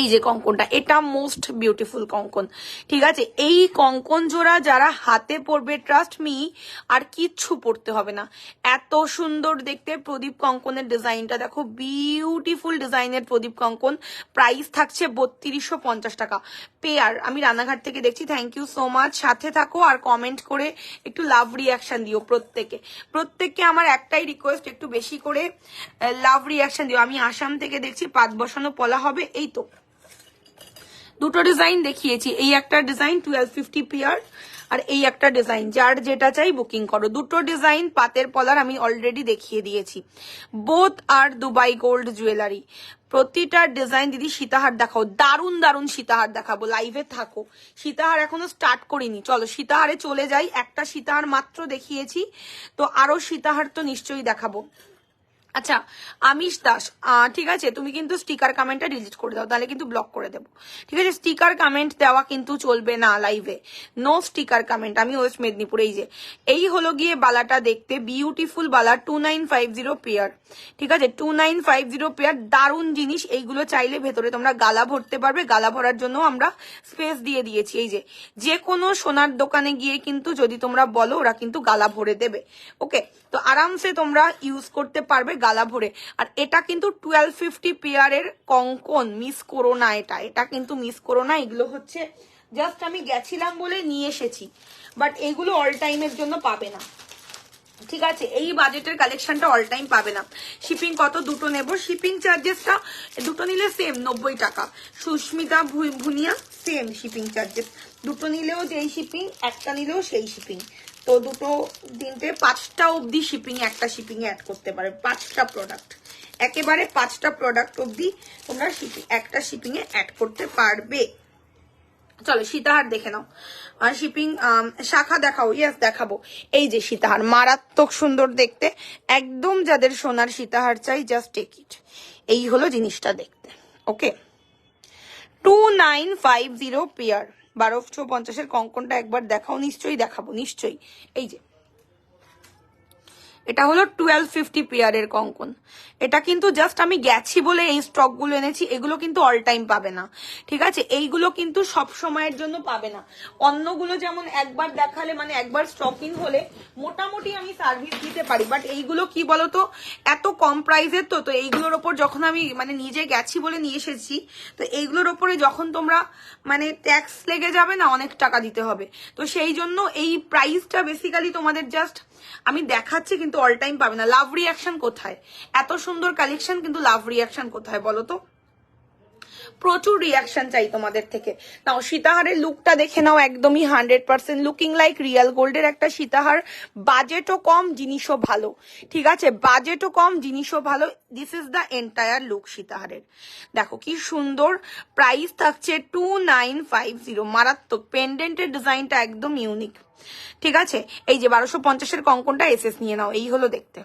এই যে কঙ্কনটা, এটা মোস্ট বিউটিফুল কঙ্কন, ঠিক আছে। এই কঙ্কন জোড়া যারা হাতে পরবে, ট্রাস্ট মি, আর কিচ্ছু পরতে হবে না, এত সুন্দর দেখতে। প্রদীপ কঙ্কনের ডিজাইনটা দেখো, বিউটিফুল ডিজাইনের প্রদীপ কঙ্কন। প্রাইস থাকছে 3250 টাকা পেয়ার। আমি রানাঘাট থেকে দেখছি, থ্যাংক ইউ সো মাচ। সাথে থাকো আর কমেন্ট করে একটু লাভ রিয়াকশন দিও। প্রত্যেককে আমার একটাই রিকোয়েস্ট, একটু বেশি করে লাভ রিয়াকশন দিও। আমি আসাম থেকে দেখছি, পাত বসানো পলা হবে। এই তো দুটো ডিজাইন দেখিয়েছি, এই একটা ডিজাইন 1250 পেয়ার, আর এই একটা ডিজাইন, যার যেটা চাই বুকিং করো। দুটো ডিজাইন পাতের পলার আমি অলরেডি দেখিয়ে দিয়েছি। বোথ আর দুবাই গোল্ড জুয়েলারি। প্রতিটা ডিজাইন দিদি সীতাহার দেখাও, দারুন দারুন সীতাহার দেখাবো, লাইভে থাকো। সীতাহার এখনো স্টার্ট করিনি, চলো সীতাহারে চলে যাই। একটা সীতাহার মাত্র দেখিয়েছি, তো আরো সীতাহার তো নিশ্চয়ই দেখাবো। আচ্ছা আমিষ দাস, ঠিক আছে, তুমি কিন্তু স্টিকার কমেন্টটা ডিলিট করে দাও, তাহলে কিন্তু ব্লক করে দেবো। ঠিক আছে, স্টিকার কমেন্ট দেওয়া কিন্তু চলবে না লাইভে, নো স্টিকার কমেন্ট। আমি ওয়েস্ট মেদিনীপুর। এই হলো গিয়ে বালাটা, দেখতে বিউটিফুল বালা, 2950 পেয়ার। ঠিক আছে, 2950 পেয়ার, দারুণ জিনিস। এইগুলো চাইলে ভেতরে তোমরা গালা ভরতে পারবে, গালা ভরার জন্য আমরা স্পেস দিয়ে দিয়েছি। যে কোনো সোনার দোকানে গিয়ে কিন্তু যদি তোমরা বলো, ওরা কিন্তু গালা ভরে দেবে। ওকে, তো আরামসে তোমরা ইউজ করতে পারবে গালা ভরে। আর এটা কিন্তু 1250 পেয়ারের কঙ্কন, মিস করো না। এটা কিন্তু মিস করো না। এগুলো হচ্ছে জাস্ট আমি গেছিলাম বলে নিয়ে এসেছি, বাট এগুলো অল টাইমের জন্য পাবে না। ঠিক আছে, এই বাজেটের কালেকশনটা অল টাইম পাবে না। শিপিং কত? দুটো নেব, শিপিং চার্জেসটা দুটো নিলে সেম 90 টাকা। Susmita Bhunia, same shipping charges. দুটো নিলেও যেই শিপিং, একটা নিলেও সেই শিপিং। তো দুটো তিনটে 5টা অবধি শিপিং একটা শিপিং এ অ্যাড করতে পারে। 5টা প্রোডাক্ট, একেবারে 5টা প্রোডাক্ট অবধি তোমরা একটা শিপিং এ অ্যাড করতে পারবে। চলো সীতাহার দেখে নাও। আর শিপিং শাখা দেখাও। ইয়েস দেখাবো। এই যে সীতাহার, মারাত্মক সুন্দর দেখতে, একদম যাদের সোনার সীতাহার চাই জাস্ট টেক ইট। এই হলো জিনিসটা দেখতে। ওকে, 2950 পেয়ার। 1250 কঙ্কনটা একবার দেখাও। নিশ্চয়ই দেখাবো, নিশ্চয়ই। এই যে এটা হলো 1250 পেয়ারের কঙ্কন। এটা কিন্তু জাস্ট আমি গেছি বলে এই স্টক গুলো এনেছি, এগুলো কিন্তু অল টাইম পাবে না। ঠিক আছে, এইগুলো কিন্তু সব সময়ের জন্য পাবে না। অন্যগুলো যেমন একবার দেখালে, মানে একবার স্টকিং হলে মোটামুটি আমি সার্ভিস দিতে পারি, বাট এইগুলো কি বলতো, এত কম প্রাইসের। তো এইগুলোর ওপর যখন আমি মানে নিজে গেছি বলে নিয়ে এসেছি, তো এইগুলোর ওপরে যখন তোমরা মানে ট্যাক্স লেগে যাবে না, অনেক টাকা দিতে হবে। তো সেই জন্য এই প্রাইসটা বেসিক্যালি তোমাদের জাস্ট আমি দেখাচ্ছি, কিন্তু অল টাইম পাবে না। লাভ রিয়াকশন কোথায়? এত সুন্দর কালেকশন, কিন্তু লাভ রিয়াকশন কোথায় বলো তো? প্রচুর রিয়াকশন চাই তোমাদের থেকে। নাও সীতাহারের লুকটা দেখে নাও, একদমই 100% লুকিং লাইক রিয়েল গোল্ডের একটা সীতাহার। বাজেটও কম, জিনিসও ভালো। ঠিক আছে, বাজেটও কম, জিনিসও ভালো। This is the entire look সীতাহারের। দেখো কি সুন্দর। প্রাইস থাকছে 2950। মারাত্মক। পেন্ডেন্টের ডিজাইনটা একদম ইউনিক। ঠিক আছে, এই যে 1250 কঙ্কনটা এসএস নিয়ে নাও। এই হলো দেখতে।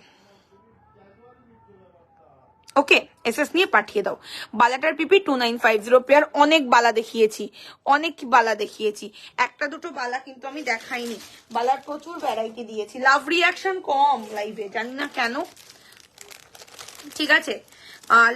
ওকে, এসএস নিয়ে পাঠিয়ে দাও। বালাটার পিপি 2950 পেয়ার। অনেক বালা দেখিয়েছি, অনেক বালা দেখিয়েছি, একটা দুটো বালা কিন্তু আমি দেখাইনি। বালার প্রচুর ভ্যারাইটি দিয়েছি। লাভ রিয়াকশন কম লাইভে, জানি না কেন। ঠিক আছে,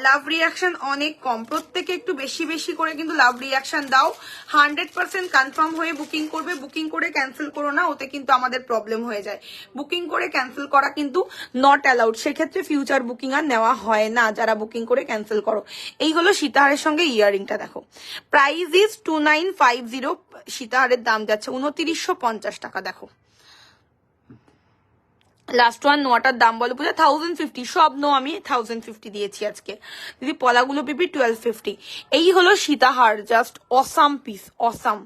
লাভ রিয়াকশন অনেক কম। প্রত্যেকে একটু বেশি বেশি করে কিন্তু লাভ রিয়াকশন দাও। 100% কনফার্ম হয়ে বুকিং করবে। বুকিং করে ক্যান্সেল করো না, ওতে কিন্তু আমাদের প্রবলেম হয়ে যায়। বুকিং করে ক্যান্সেল করা কিন্তু নট অ্যালাউড। সেক্ষেত্রে ফিউচার বুকিং আর নেওয়া হয় না, যারা বুকিং করে ক্যান্সেল করো। এই হলো সীতাহারের সঙ্গে ইয়াররিংটা দেখো। Price is 2950। সীতাহারের দাম যাচ্ছে 2950 টাকা। দেখো লাস্ট ওয়ান নোয়াটার দাম বলো পূজা 1050। সব নো আমি 1050 দিয়েছি আজকে। দিদি পলাগুলো পিপি 1250। এই হলো সীতাহার, জাস্ট অসাম পিস, অসাম।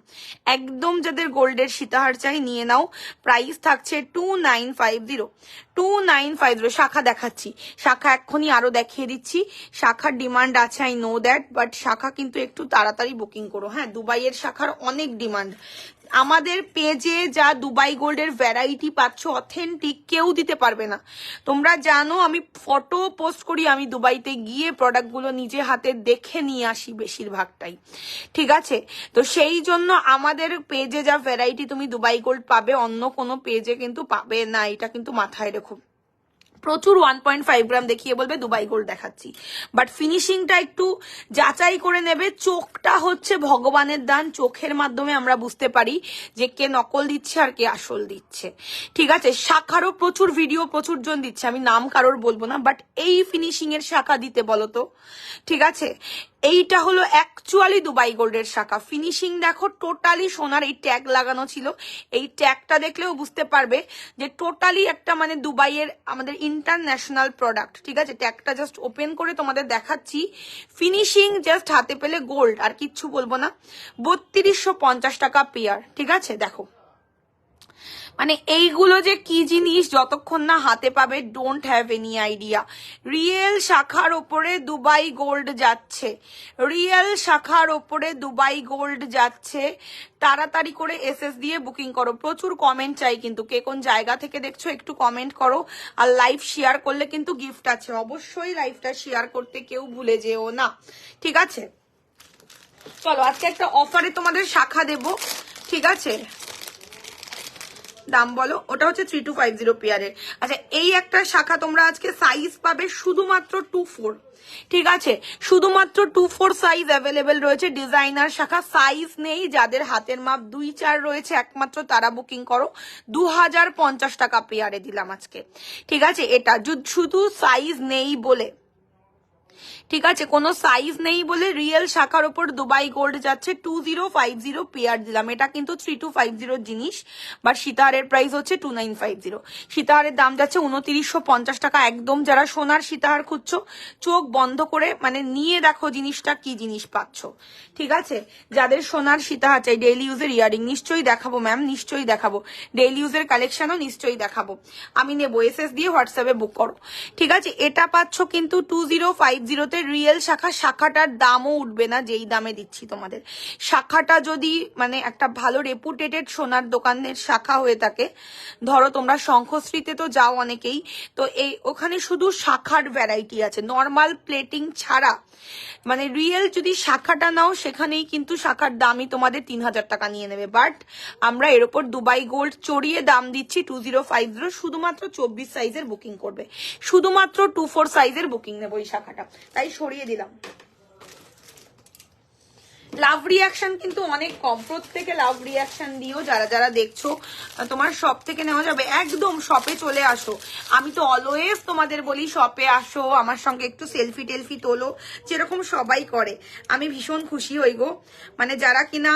একদম যাদের গোল্ডের সীতাহার চাই নিয়ে নাও। প্রাইস থাকছে 2950। 2950। শাখা দেখাচ্ছি, শাখা এক্ষুনি আরো দেখিয়ে দিচ্ছি। শাখার ডিমান্ড আছে, আই নো দ্যাট, বাট শাখা কিন্তু একটু তাড়াতাড়ি বুকিং করো। হ্যাঁ, দুবাইয়ের শাখার অনেক ডিমান্ড। আমাদের পেজে যা দুবাই গোল্ডের ভ্যারাইটি পাচ্ছ, অথেন্টিক কেউ দিতে পারবে না। তোমরা জানো আমি ফটো পোস্ট করি, আমি দুবাইতে গিয়ে প্রোডাক্টগুলো নিজে হাতে দেখে নিয়ে আসি বেশিরভাগটাই। ঠিক আছে, তো সেই জন্য আমাদের পেজে যা ভ্যারাইটি তুমি দুবাই গোল্ড পাবে, অন্য কোনো পেজে কিন্তু পাবে না। এটা কিন্তু মাথায় রেখো। প্রচুর 1.5 গ্রাম দেখিয়ে বলবে দুবাই গোল্ড দেখাচ্ছি, বাট ফিনিশিংটা একটু যাচাই করে নেবে। চোখটা হচ্ছে ভগবানের দান, চোখের মাধ্যমে আমরা বুঝতে পারি যে কে নকল দিচ্ছে আর কে আসল দিচ্ছে। ঠিক আছে, শাখারও প্রচুর ভিডিও প্রচুর জন দিচ্ছে, আমি নাম কারোর বলবো না, বাট এই ফিনিশিং এর শাখা দিতে বলো তো। ঠিক আছে, এইটা হলো অ্যাকচুয়ালি দুবাই গোল্ডের শাখা। ফিনিশিং দেখো, টোটালি সোনার এই ট্যাগ লাগানো ছিল। এই ট্যাগটা দেখলেও বুঝতে পারবে যে টোটালি একটা মানে দুবাইয়ের আমাদের ইন্টারন্যাশনাল প্রোডাক্ট। ঠিক আছে, ট্যাগটা জাস্ট ওপেন করে তোমাদের দেখাচ্ছি। ফিনিশিং জাস্ট হাতে পেলে গোল্ড, আর কিচ্ছু বলবো না। 3250 টাকা পেয়ার। ঠিক আছে, দেখো মানে এইগুলো যে কি জিনিস যতক্ষণ না হাতে পাবে don't have any idea. Real শাখার ওপরে দুবাই গোল্ড যাচ্ছে, রিয়েল শাখার ওপরে দুবাই গোল্ড যাচ্ছে। তাড়াতাড়ি করে এসএস দিয়ে বুকিং করো। প্রচুর কমেন্ট চাই কিন্তু, কে কোন জায়গা থেকে দেখছো একটু কমেন্ট করো। আর লাইভ শেয়ার করলে কিন্তু গিফট আছে, অবশ্যই লাইভটা শেয়ার করতে কেউ ভুলে যেও না, ঠিক আছে? চলো আজকে একটা অফারে তোমাদের শাখা দেব, ঠিক আছে? দাম বলো। ওটা হচ্ছে 3250 পেয়ারের। আচ্ছা এই একটা শাখা তোমরা আজকে সাইজ পাবে শুধুমাত্র 24, ঠিক আছে? শুধুমাত্র 24 সাইজ অ্যাভেলেবেল রয়েছে। ডিজাইনার শাখা, সাইজ নেই। যাদের হাতের মাপ 2-4 রয়েছে একমাত্র তারা বুকিং করো। 2050 টাকা পেয়ারে দিলাম আজকে, ঠিক আছে? এটা শুধু সাইজ নেই বলে, ঠিক আছে? কোনো সাইজ নেই বলে রিয়েল শাখার উপর দুবাই গোল্ড যাচ্ছে 2050 পেয়ার দিলাম। এটা কিন্তু 3250 জিনিস, বাট সীতাহারের প্রাইস হচ্ছে 2950। সীতাহারের দাম যাচ্ছে 2950 টাকা। একদম যারা সোনার সীতাহার খুঁজছো চোখ বন্ধ করে মানে নিয়ে দেখো জিনিসটা কি জিনিস পাচ্ছ, ঠিক আছে? যাদের সোনার সীতাহার চাই, ডেইলি ইউজের ইয়ারিং নিশ্চয়ই দেখাবো ম্যাম, নিশ্চয়ই দেখাবো। ডেইলি ইউজের কালেকশনও নিশ্চয়ই দেখাবো। আমি নেবো, এসএস দিয়ে হোয়াটসঅ্যাপে বুক করো, ঠিক আছে? এটা পাচ্ছ কিন্তু 2050 রিয়েল শাখা। শাখাটার দামও উঠবে না যেই দামে দিচ্ছি তোমাদের। শাখাটা যদি মানে একটা ভালো রেপুটেটেড সোনার দোকানের শাখা হয়ে থাকে, ধরো তোমরা শঙ্খশ্রীতে তো যাও অনেকেই, তো এই ওখানে শুধু শাখার ভ্যারাইটি আছে, নর্মাল প্লেটিং ছাড়া। মানে রিয়েল যদি শাখাটা নাও সেখানেই কিন্তু শাখার দামই তোমাদের 3000 টাকা নিয়ে নেবে। বাট আমরা এর উপর দুবাই গোল্ড চড়িয়ে দাম দিচ্ছি 2050। শুধুমাত্র 24 সাইজের বুকিং করবে, শুধুমাত্র 24 সাইজের বুকিং নেবো এই শাখাটা, তাই সরিয়ে দিলাম। লাভ রিয়াকশন কিন্তু অনেক কম, প্রত্যেকে লাভ রিয়াকশন দিও। যারা যারা দেখছো তোমার শপ থেকে নেওয়া যাবে, একদম শপে চলে আসো। আমি তো অলওয়েজ তোমাদের বলি শপে আসো, আমার সঙ্গে একটু সেলফি টেলফি তোলো, যেরকম সবাই করে। আমি ভীষণ খুশি হই গো, মানে যারা কিনা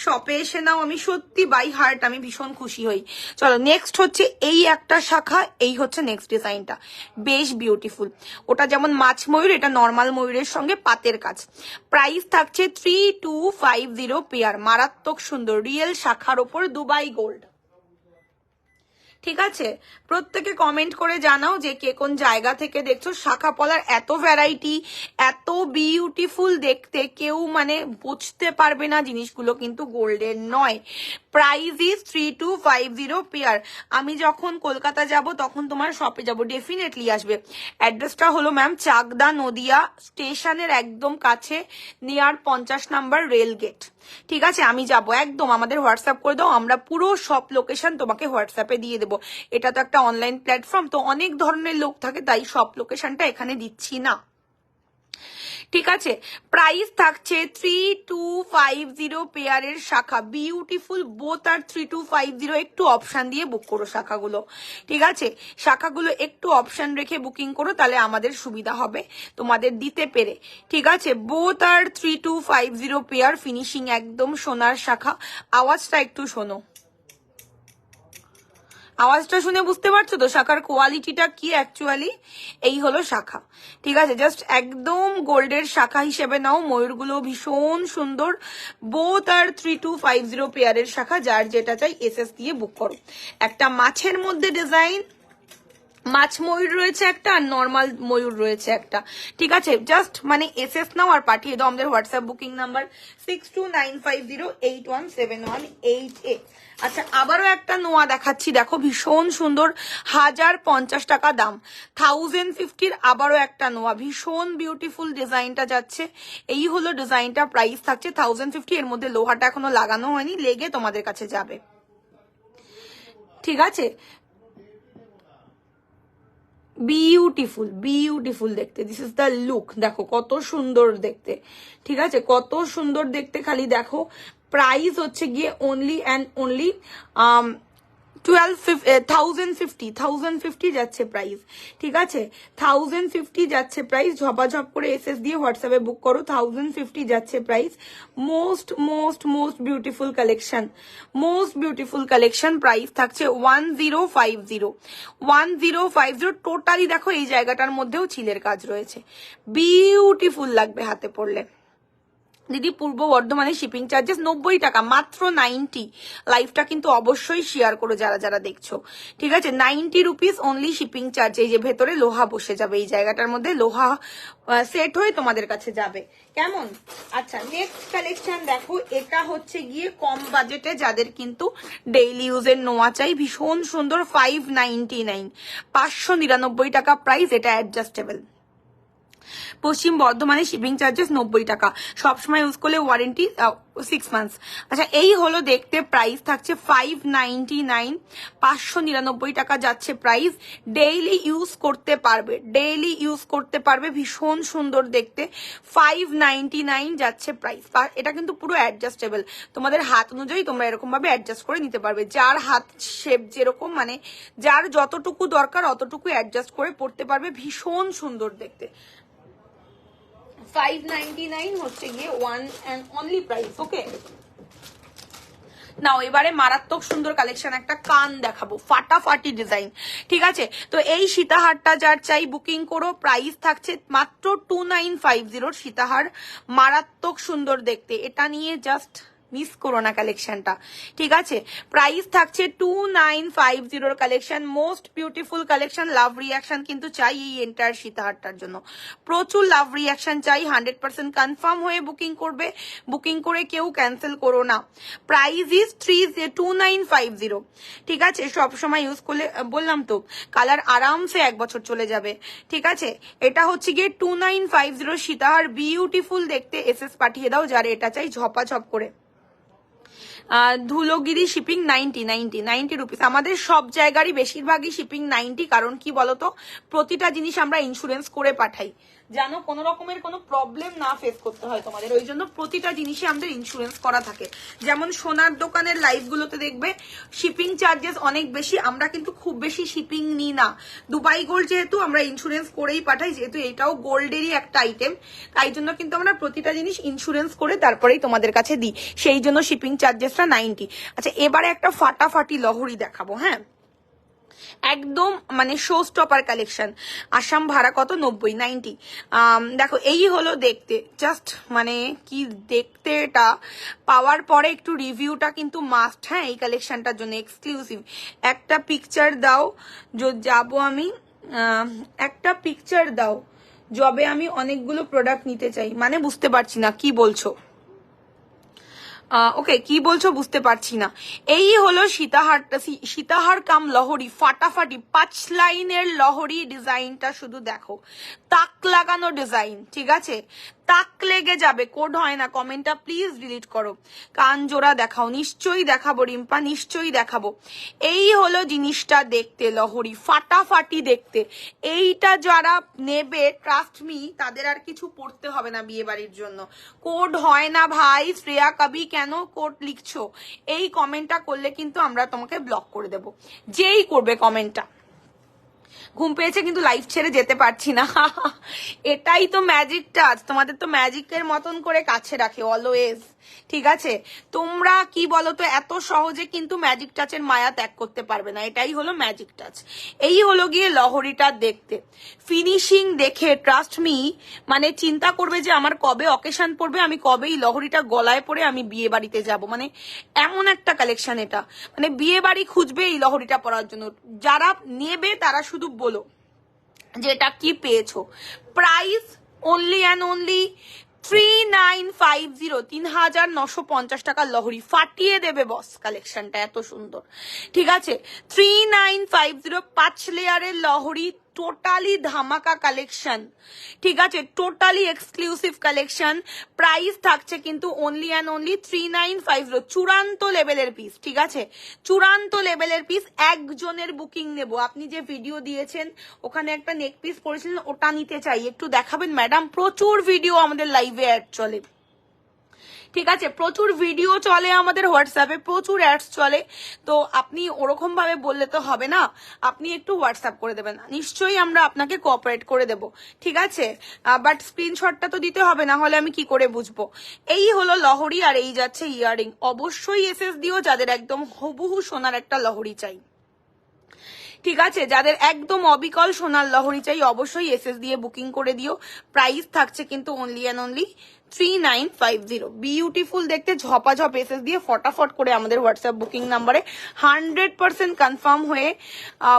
শপে এসে নাও, আমি সত্যি বাই হার্ট আমি ভীষণ খুশি হই। চলো নেক্সট হচ্ছে এই একটা শাখা, এই হচ্ছে নেক্সট ডিজাইনটা, বেশ বিউটিফুল। ওটা যেমন মাছ ময়ূর, এটা নর্মাল ময়ূরের সঙ্গে পাতের কাজ। প্রাইস থাকছে 3250 পেয়ার। মারাত্মক সুন্দর রিয়েল শাখার ওপর দুবাই গোল্ড, ঠিক আছে? প্রত্যেকে কমেন্ট করে জানাও যে কে কোন জায়গা থেকে দেখছো। শাখা পলার এত ভ্যারাইটি, এত বিউটিফুল দেখতে, কেউ মানে বুঝতে পারবে না জিনিসগুলো কিন্তু গোল্ডের নয়। Price is 3250 pair. আমি যখন কলকাতা যাব তখন তোমার শপে যাব, ডেফিনেটলি আসবে। অ্যাড্রেসটা হলো ম্যাম চাকদা নদিয়া স্টেশনের একদম কাছে, নিয়ার 50 নাম্বার রেল গেট, ঠিক আছে? আমি যাব একদম, আমাদের হোয়াটসঅ্যাপ করে দাও, আমরা পুরো সব লোকেশন তোমাকে হোয়াটসঅ্যাপে দিয়ে দেবো। এটা তো একটা অনলাইন প্ল্যাটফর্ম, তো অনেক ধরনের লোক থাকে, তাই সব লোকেশনটা এখানে দিচ্ছি না, ঠিক আছে? প্রাইস থাকছে 3250 পেয়ারের শাখা, বিউটিফুল বোথ আর 3250। একটু অপশন দিয়ে বুক করো শাখাগুলো, ঠিক আছে? শাখাগুলো একটু অপশন রেখে বুকিং করো, তাহলে আমাদের সুবিধা হবে তোমাদের দিতে পেরে, ঠিক আছে? বোথ আর 3250 পেয়ার, ফিনিশিং একদম সোনার শাখা। আওয়াজটা একটু শোনো, আওয়াজটা শুনে বুঝতে পারছো তো শাখার কোয়ালিটিটা কি অ্যাকচুয়ালি। এই হলো শাখা, ঠিক আছে? জাস্ট একদম গোল্ডের শাখা হিসেবে নাও। ময়ূরগুলো ভীষণ সুন্দর। বোথ আর 3250 পেয়ারের শাখা, যার যেটা চাই এসএস দিয়ে বুক করো। একটা মাছের মধ্যে ডিজাইন, মাছ ময়ূর রয়েছে একটা, আর নর্মাল ময়ূর রয়েছে একটা, ঠিক আছে? জাস্ট মানে এসএস নাও আর পাঠিয়ে দাও আমাদের হোয়াটসঅ্যাপ বুকিং নাম্বার 6295081718। আচ্ছা আবারও একটা নোয়া দেখাচ্ছি, দেখো ভীষণ সুন্দর, 1050 টাকা দাম, 1050 আবারও একটা নোয়া, ভীষণ বিউটিফুল ডিজাইনটা যাচ্ছে। এই হলো ডিজাইনটা, প্রাইস থাকছে 1050। এর মধ্যে লোহাটা এখনো লাগানো হয়নি, লেগে তোমাদের কাছে যাবে, ঠিক আছে? বিউটিফুল বিউটিফুল দেখতে, দিস ইজ দ্য লুক। দেখো কত সুন্দর দেখতে, ঠিক আছে? কত সুন্দর দেখতে, খালি দেখো। প্রাইস হচ্ছে গিয়ে অনলি অ্যান্ড অনলি 1050 যাচ্ছে প্রাইস, ঠিক আছে? 1050 যাচ্ছে প্রাইস। ঝপাঝপ করে এসএস দিয়ে হোয়াটসঅ্যাপে বুক করো, 1050 যাচ্ছে price. Most most most beautiful collection, most beautiful collection. Price থাকছে 1050। টোটালি দেখো এই জায়গাটার মধ্যেও ছিলের কাজ রয়েছে, বিউটিফুল লাগবে হাতে পড়লে। দিদি পূর্ব বর্ধমানে শিপিং চার্জেস 90 টাকা, মাত্র 90। লাইভটা কিন্তু অবশ্যই শেয়ার করো যারা যারা দেখছো, ঠিক আছে? 90 রুপিস অনলি শিপিং চার্জ। এই যে ভেতরে লোহা বসে যাবে, এই জায়গাটার মধ্যে লোহা সেট হয়ে তোমাদের কাছে যাবে, কেমন? আচ্ছা, নেক্সট কালেকশন দেখো, এটা হচ্ছে গিয়ে কম বাজেটে যাদের কিন্তু ডেইলি ইউজের নোয়া চাই, ভীষণ সুন্দর, 599, 599 টাকা প্রাইস। এটা অ্যাডজাস্টেবল, পশ্চিম বর্ধমানে শিপিং চার্জেস 90 টাকা, সবসময় ইউজ করলে ওয়ারেন্টি 6 মান্থস। আচ্ছা, এই হলো দেখতে, প্রাইস থাকছে 599, 599 টাকা যাচ্ছে প্রাইস। ডেইলি ইউজ করতে পারবে, ডেইলি ইউজ করতে পারবে, ভীষণ সুন্দর দেখতে, 599 যাচ্ছে প্রাইস। এটা কিন্তু পুরো অ্যাডজাস্টেবল, তোমাদের হাত অনুযায়ী তোমরা এরকম ভাবে অ্যাডজাস্ট করে নিতে পারবে, যার হাত শেপ যেরকম, মানে যার যতটুকু দরকার অতটুকু অ্যাডজাস্ট করে পড়তে পারবে, ভীষণ সুন্দর দেখতে। 599 হচ্ছে গিয়ে ওয়ান অ্যান্ড অনলি প্রাইস, ওকে? নাও এবারে মারাত্মক সুন্দর কালেকশন, একটা কান দেখাবো, ফাটাফাটি ডিজাইন, ঠিক আছে? তো এই সীতাহারটা যার চাই বুকিং করো, প্রাইস থাকছে মাত্র 2950 সীতাহার, মারাত্মক সুন্দর দেখতে। এটা নিয়ে জাস্ট মিস করো না কালেকশনটা, ঠিক আছে? প্রাইস থাকছে 2950 কালেকশন, মোস্ট বিউটিফুল কালেকশন। লাভ রিয়াকশন কিন্তু চাই এই এন্টায়ার সীতাহারটার জন্য, প্রচুর লাভ রিয়াকশন চাই। 100% কনফার্ম হয়ে বুকিং করবে, বুকিং করে কেউ ক্যান্সেল করো না। প্রাইস ইজ 2950, ঠিক আছে? সবসময় ইউজ করলে, বললাম তো কালার আরামসে 1 বছর চলে যাবে, ঠিক আছে? এটা হচ্ছে গিয়ে 2950 সীতাহার, বিউটিফুল দেখতে। এসএস পাঠিয়ে দাও যারা এটা চাই, ঝপাঝপ করে। ধুলোগিরি শিপিং 90 রুপিস। আমাদের সব জায়গারই বেশিরভাগই শিপিং 90, কারণ কি বলতো, প্রতিটা জিনিস আমরা ইন্স্যুরেন্স করে পাঠাই, জানো, কোন রকমের কোনো প্রবলেম না ফেস করতে হয় তোমাদের, ওই জন্য প্রতিটা জিনিসে আমাদের ইন্স্যুরেন্স করা থাকে। যেমন সোনার দোকানের লাইভ গুলোতে দেখবে শিপিং চার্জেস অনেক বেশি, আমরা কিন্তু খুব বেশি শিপিং নিই না। দুবাই গোল্ড যেহেতু আমরা ইন্স্যুরেন্স করেই পাঠাই, যেহেতু এটাও গোল্ডেরই একটা আইটেম, তাই জন্য কিন্তু আমরা প্রতিটা জিনিস ইন্স্যুরেন্স করে তারপরেই তোমাদের কাছে দিই, সেই জন্য শিপিং চার্জেসটা 90। আচ্ছা, এবারে একটা ফাটাফাটি লহরি দেখাবো, হ্যাঁ, একদম মানে শো স্টপার কালেকশন। আসাম ভাড়া কত? 90। দেখো এই হলো দেখতে, জাস্ট মানে কি দেখতে, এটা পাওয়ার পরে একটু রিভিউটা কিন্তু মাস্ট, হ্যাঁ, এই কালেকশনটার জন্য এক্সক্লুসিভ। একটা পিকচার দাও, যাবো আমি, একটা পিকচার দাও, যবে আমি অনেকগুলো প্রোডাক্ট নিতে চাই, মানে বুঝতে পারছি না কি বলছো, ওকে, কি বলছো বুঝতে পারছি না। এই হলো সীতাহারটা, সীতাহার কাম লহরি, ফাটাফাটি 5 লাইনের লহরি। ডিজাইনটা শুধু দেখো, তাক লাগানো ডিজাইন, ঠিক আছে? তাক লেগে যাবে, কোড হয় না, কমেন্টটা প্লিজ ডিলিট করো। কান জোড়া দেখাও, নিশ্চয়ই দেখাবো রিম্পা, নিশ্চয়ই দেখাবো। এই হলো জিনিসটা দেখতে, লহরি ফাটাফাটি দেখতে। এইটা যারা নেবে, ট্রাস্ট মি, তাদের আর কিছু পড়তে হবে না বিয়ে বাড়ির জন্য। কোড হয় না ভাই, শ্রেয়া কবি কেন কোড লিখছো? এই কমেন্টটা করলে কিন্তু আমরা তোমাকে ব্লক করে দেব, যেই করবে কমেন্টটা। ঘুম পেয়েছে কিন্তু লাইভ ছেড়ে যেতে পারছি না, এটাই তো ম্যাজিক টাচ, তোমাদের তো ম্যাজিকের মতন করে কাছে রাখে অলওয়েজ, ঠিক আছে? তোমরা কি বলতো, এত সহজে কিন্তু ম্যাজিক টাচের মায়া ত্যাগ করতে পারবে না, এটাই হলো ম্যাজিক টাচ। এই হলো গিয়ে লহরিটা দেখতে, ফিনিশিং দেখে ট্রাস্ট মি, মানে চিন্তা করবে যে আমার কবে অকেশন পড়বে, আমি কবে এই লহরিটা গলায় পরে আমি বিয়ে বাড়িতে যাব, মানে এমন একটা কালেকশন এটা, মানে বিয়ে বাড়ি খুঁজবে এই লহরিটা পরার জন্য। যারা নেবে তারা শুধু বলো যে এটা কি পেয়েছো। প্রাইস অনলি অ্যান্ড অনলি 3950, 3950 টাকার লহরি, ফাটিয়ে দেবে বস কালেকশনটা, এত সুন্দর, ঠিক আছে? 3950, 5 লেয়ারের লহরি, টোটালি ধামাকা কালেকশন, ঠিক আছে? Totally exclusive collection. প্রাইস থাকছে কিন্তু অনলি অ্যান্ড অনলি 3950, চূড়ান্ত লেভেলের পিস, ঠিক আছে? চূড়ান্ত লেভেলের পিস। একজনের বুকিং নেব, আপনি যে ভিডিও দিয়েছেন ওখানে একটা নেক পিস পরেছিলেন, ওটা নিতে চাই, একটু দেখাবেন ম্যাডাম? প্রচুর ভিডিও আমাদের লাইভে অ্যাড চলে, ঠিক আছে? প্রচুর ভিডিও চলে আমাদের হোয়াটসঅ্যাপে, প্রচুর অ্যাডস চলে, তো আপনি ওরকম ভাবে বললে তো হবে না, আপনি একটু হোয়াটসঅ্যাপ করে দেবেন, নিশ্চয়ই আমরা আপনাকে কোঅপারেট করে দেব, ঠিক আছে? বাট স্ক্রিনশটটা তো দিতে হবে, না হলে আমি কি করে বুঝবো? এই হলো লহরি, আর এই যাচ্ছে ইয়ারিং। অবশ্যই এসএস দিও যাদের একদম হুবহু সোনার একটা লহরি চাই, ঠিক আছে? যাদের একদম অবিকল সোনার লহরি চাই অবশ্যই এসএস দিয়ে বুকিং করে দিও। প্রাইস থাকছে কিন্তু অনলি অ্যান্ড অনলি 3950। বিউটিফুল দেখতে ঝপাঝপ এসএস দিয়ে ফটাফট করে আমাদের হোয়াটসঅ্যাপ বুকিং নাম্বারে 100% কনফার্ম হয়ে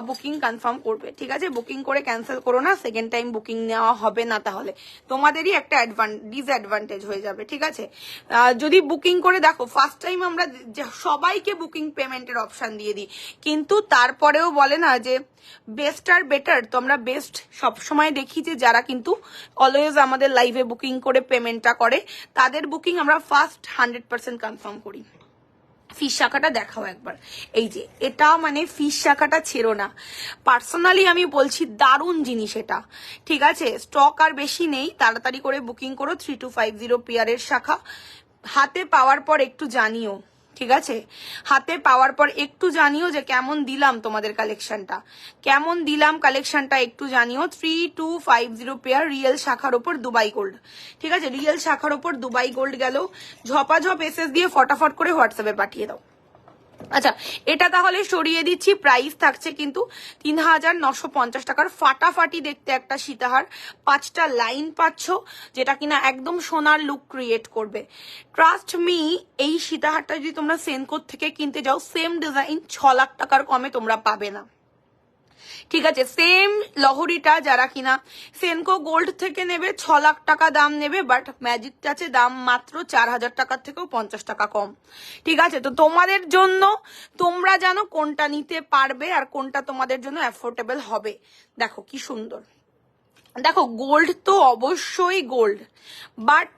বুকিং কনফার্ম করবে। ঠিক আছে, বুকিং করে ক্যান্সেল করো না, সেকেন্ড টাইম বুকিং নেওয়া হবে না, তাহলে তোমাদেরই একটা ডিসঅ্যাডভান্টেজ হয়ে যাবে। ঠিক আছে, যদি বুকিং করে দেখো, ফার্স্ট টাইম আমরা সবাইকে বুকিং পেমেন্টের অপশন দিয়ে দিই, কিন্তু তারপরেও বলে না যে বেস্ট আর বেটার, তো আমরা বেস্ট সবসময় দেখি যে যারা কিন্তু অলওয়েজ আমাদের লাইভে বুকিং করে পেমেন্টটা করে তাদের বুকিং আমরা ফার্স্ট 100% কনফার্ম করি। ফিশ শাখাটা দেখাও একবার, এই যে এটা মানে ফিশ শাখাটা ছেড়ো না, পার্সোনালি আমি বলছি দারুণ জিনিস এটা। ঠিক আছে, স্টক আর বেশি নেই, তাড়াতাড়ি করে বুকিং করো। 3250 পেয়ারের শাখা হাতে পাওয়ার পর একটু জানিও। ঠিক আছে, হাতে পাওয়ার পর একটু জানিও যে কেমন দিলাম তোমাদের কালেকশনটা, কেমন দিলাম কালেকশনটা একটু জানিও। 3250 পেয়ার রিয়েল শাখার ওপর দুবাই গোল্ড। ঠিক আছে, রিয়েল শাখার ওপর দুবাই গোল্ড গেল, ঝপাঝপ এসএস দিয়ে ফটাফট করে হোয়াটসঅ্যাপে পাঠিয়ে দাও। আচ্ছা, এটা তাহলে সরিয়ে দিচ্ছি। প্রাইস থাকছে কিন্তু 3950 টাকার। ফাটাফাটি দেখতে একটা সীতাহার, 5টা লাইন পাচ্ছ, যেটা কিনা একদম সোনার লুক ক্রিয়েট করবে। ট্রাস্ট মি, এই সীতাহারটা যদি তোমরা সেনকো থেকে কিনতে যাও, সেম ডিজাইন 6 লাখ টাকার কমে তোমরা পাবে না। ঠিক আছে, সেম লহরিটা যারা কিনা সেনকো গোল্ড থেকে নেবে 6 লাখ টাকা দাম নেবে, বাট ম্যাজিক টাচে দাম মাত্র 4000 টাকার থেকেও 50 টাকা কম। ঠিক আছে, তো তোমাদের জন্য তোমরা জানো কোনটা নিতে পারবে আর কোনটা তোমাদের জন্য অ্যাফোর্ডেবল হবে। দেখো কি সুন্দর, দেখো গোল্ড তো অবশ্যই গোল্ড, বাট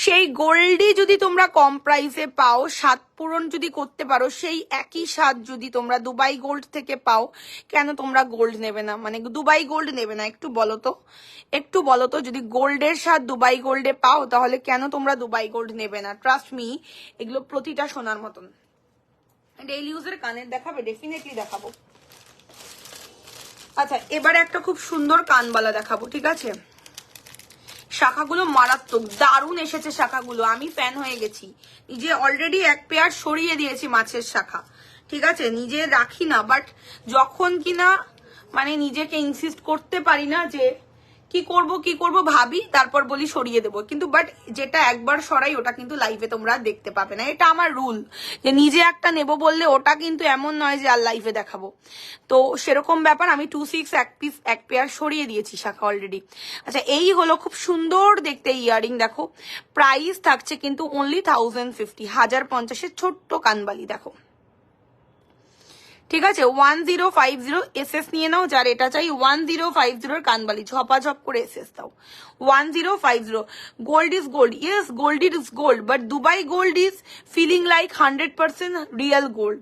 সেই গোল্ডই যদি তোমরা কম প্রাইসে পাও, স্বাদ পূরণ যদি করতে পারো, সেই একই স্বাদ যদি তোমরা দুবাই গোল্ড থেকে পাও, কেন তোমরা গোল্ড নেবে না, মানে দুবাই গোল্ড নেবে না? একটু বলো তো, একটু বলো তো, যদি গোল্ডের স্বাদ দুবাই গোল্ডে পাও তাহলে কেন তোমরা দুবাই গোল্ড নেবে না? ট্রাস্ট মি, এগুলো প্রতিটা সোনার মতন। ডেইলি ইউজের কানের দেখাবে? ডেফিনেটলি দেখাবো। আচ্ছা, এবারে একটা খুব সুন্দর কানবালা দেখাবো। ঠিক আছে, শাখাগুলো মারাত্মক, দারুণ এসেছে শাখাগুলো, আমি ফ্যান হয়ে গেছি। নিজে অলরেডি এক পেয়ার সরিয়ে দিয়েছি মাছের শাখা। ঠিক আছে, নিজে রাখি না, বাট যখন কিনা মানে নিজেকে ইনসিস্ট করতে পারি না যে কি করব ভাবি, তারপর বলি সরিয়ে দেবো, কিন্তু বাট যেটা একবার সরাই ওটা কিন্তু লাইভে তোমরা দেখতে পাবে না। এটা আমার রুল, যে নিজে একটা নেব বললে ওটা কিন্তু এমন নয় যে আর লাইভে দেখাবো। তো সেরকম ব্যাপার, আমি 26 এক পেয়ার সরিয়ে দিয়েছি শাখা অলরেডি। আচ্ছা, এই হলো খুব সুন্দর দেখতে ইয়ারিং, দেখো প্রাইস থাকছে কিন্তু অনলি 1050, 1050 ছোট্ট কানবালি দেখো। ঠিক আছে, 1050 এসএস নিয়ে নাও, যার এটা চাই 1050 কানবালি, ঝপাঝপ করে এসএস দাও। 1050 gold is gold, yes gold is gold, but Dubai gold is feeling like 100% real gold.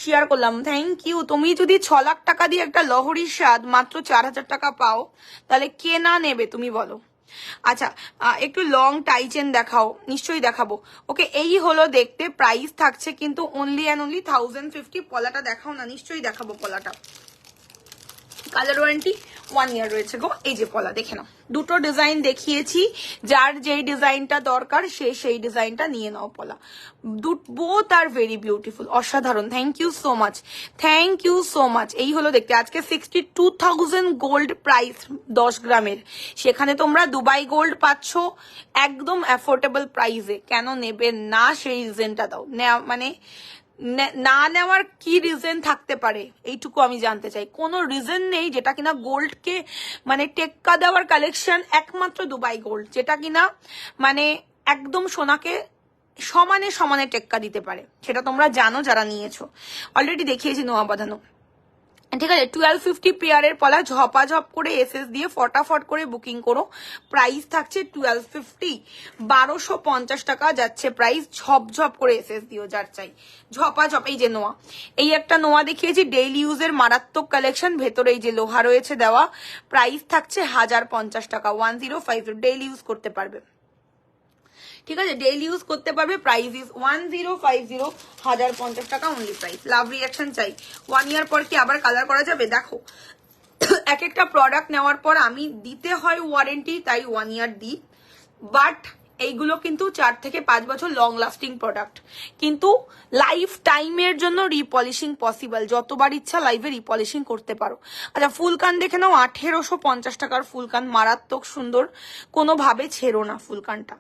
Share করলাম, থ্যাংক ইউ। তুমি যদি 6 লাখ টাকা দিয়ে একটা লহরির স্বাদ মাত্র 4000 টাকা পাও, তাহলে কে না নেবে তুমি বলো? আচ্ছা, একটু লং টাইচেন দেখাও, নিশ্চয়ই দেখাবো। ওকে, এই হলো দেখতে, প্রাইস থাকছে কিন্তু অনলি অ্যান্ড অনলি 1050। পলাটা দেখাও না, নিশ্চয়ই দেখাবো পলাটা। কালার ওয়ারেন্টি 1 ইয়ার রয়েছে গো। এই যে পলা দেখে নাও, দুটো ডিজাইন দেখিয়েছি, যার যেই ডিজাইনটা দরকার সে সেই ডিজাইনটা নিয়ে নাও। পলা বোথ আর ভেরি বিউটিফুল, অসাধারণ। Thank you so much, thank you so much. এই হলো দেখতে, আজকে 62,000 গোল্ড প্রাইস 10 গ্রামের, সেখানে তোমরা দুবাই গোল্ড পাচ্ছ একদম অ্যাফোর্ডেবল প্রাইসে। কেন নেবে না সেই রিজনটা দাও, মানে না নেওয়ার কি রিজন থাকতে পারে এইটুকু আমি জানতে চাই। কোনো রিজন নেই যেটা কিনা গোল্ডকে মানে টেক্কা দেওয়ার কালেকশন, একমাত্র দুবাই গোল্ড, যেটা কিনা মানে একদম সোনাকে সমানে সমানে টেক্কা দিতে পারে, সেটা তোমরা জানো যারা নিয়েছো। অলরেডি দেখিয়েছি নোয়া বাঁধানো। ঠিক আছে, 1250 পেয়ারের পলা, ঝপাঝপ করে এসএস দিয়ে ফটাফট করে বুকিং করো। প্রাইস থাকছে 1250, 1250 টাকা যাচ্ছে প্রাইস। ঝপঝপ করে এসএস দিও যার চাই, ঝপাঝপ। এই যে নোয়া, এই একটা নোয়া দেখিয়েছি, ডেইলি ইউজের মারাত্মক কালেকশন, ভেতরে এই যে লোহা রয়েছে দেওয়া। প্রাইস থাকছে 1050 টাকা, 1050, ডেইলি ইউজ করতে পারবে। ঠিক আছে, ডেইলি ইউজ করতে পারবে। প্রাইস ইজ 1050, 1050 টাকা অনলি প্রাইস। লাভ রিয়াকশন চাই। 1 ইয়ার পর কি আবার কালার করা যাবে? দেখো, এক একটা প্রোডাক্ট নেওয়ার পর আমি দিতে হয় ওয়ারেন্টি, তাই 1 ইয়ার দিই, বাট এইগুলো কিন্তু 4 থেকে 5 বছর লং লাস্টিং প্রোডাক্ট, কিন্তু লাইফ টাইমের জন্য রিপলিশিং পসিবল, যতবার ইচ্ছা লাইভে রিপলিশিং করতে পারো। আচ্ছা, ফুলকান দেখে নাও, 1850 টাকার ফুলকান, মারাত্মক সুন্দর, কোনোভাবে ছেড়ো না ফুলকানটা।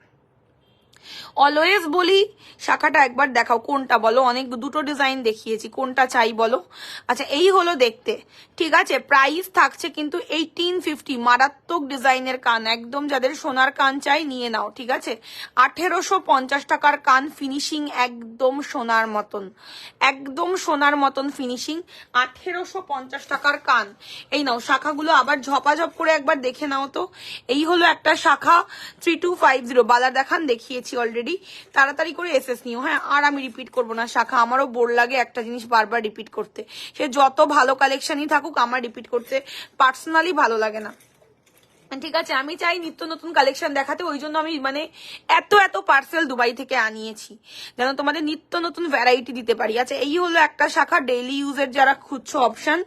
অলওয়েজ বলি শাখাটা একবার দেখাও, কোনটা বলো, অনেক দুটো ডিজাইন দেখিয়েছি, কোনটা চাই বলো। আচ্ছা এই হলো দেখতে, ঠিক আছে। প্রাইস থাকছে কিন্তু 1850, মারাত্মক ডিজাইনের কান, একদম যাদের সোনার কান চাই নিয়ে নাও, ঠিক আছে। 1850 টাকার কান, ফিনিশিং একদম সোনার মতন, একদম সোনার মতন ফিনিশিং, 1850 টাকার কান। এই নাও শাখাগুলো আবার ঝপাঝপ করে একবার দেখে নাও তো। এই হলো একটা শাখা 3250, বালার দেখান, দেখিয়েছি অলরেডি। তাড়াতাড়ি করে এসএস নিও, হ্যাঁ। আর আমি রিপিট করবো না শাখা, আমারও বোর লাগে একটা জিনিস বারবার রিপিট করতে, সে যত ভালো কালেকশনই থাকুক আমার রিপিট করতে পার্সোনালি ভালো লাগে না, ঠিক আছে। আমি চাই নিত্য নতুন কালেকশন দেখাতে, ওই জন্য আমি মানে এত এত পার্সেল দুবাই থেকে আনিয়েছি, যেন তোমাদের নিত্য নতুন ভ্যারাইটি দিতে পারি। আচ্ছা এই হলো একটা শাখা, ডেইলি ইউজের যারা খুঁজছো অপশন,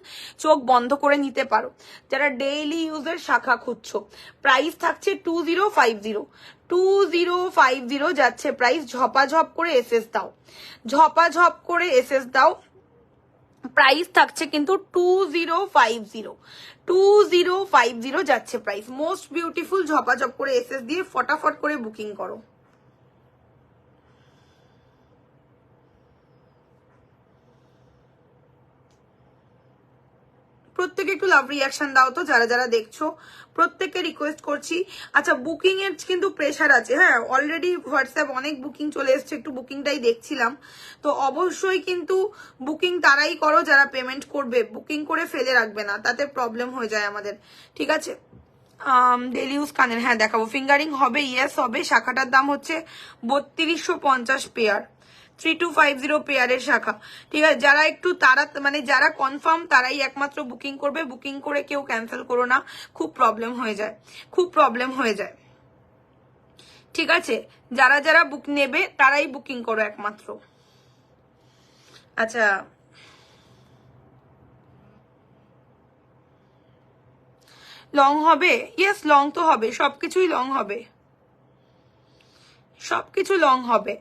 চোখ বন্ধ করে নিতে পারো যারা ডেইলি ইউজের শাখা খুঁজছো। প্রাইস থাকছে 2050, 2050 যাচ্ছে প্রাইস। ঝপাঝপ করে এসএস দাও, ঝপাঝপ করে এসএস দাও। প্রাইস থাকছে কিন্তু 2050, 2050 যাচ্ছে প্রাইস। মোস্ট বিউটিফুল, ঝপাঝপ করে এসএস দিয়ে ফটাফট করে বুকিং করো। প্রত্যেকে একটু লাভ রিয়াকশন দাও তো, যারা যারা দেখছো প্রত্যেককে রিকোয়েস্ট করছি। আচ্ছা বুকিং এর কিন্তু প্রেশার আছে, হ্যাঁ। অলরেডি হোয়াটসঅ্যাপ অনেক বুকিং চলে এসছে, একটু বুকিংটাই দেখছিলাম। তো অবশ্যই কিন্তু বুকিং তারাই করো যারা পেমেন্ট করবে, বুকিং করে ফেলে রাখবে না, তাতে প্রবলেম হয়ে যায় আমাদের, ঠিক আছে। ডেলি ইউজ কানের, হ্যাঁ দেখাবো। ফিঙ্গারিং হবে, ইয়েস হবে। শাখাটার দাম হচ্ছে 3250 পেয়ার, 3250 পেয়ারের শাখা, ঠিক আছে। যারা একটু তারা মানে যারা কনফার্ম তারাই একমাত্র বুকিং করবে, বুকিং করে কেউ ক্যান্সেল করো না, খুব প্রবলেম হয়ে যায়, খুব প্রবলেম হয়ে যায়, ঠিক আছে। যারা যারা বুক নেবে তারাই বুকিং করো একমাত্র। আচ্ছা লং হবে, ইয়েস লং তো হবে, সবকিছুই লং হবে, সবকিছু লং হবে।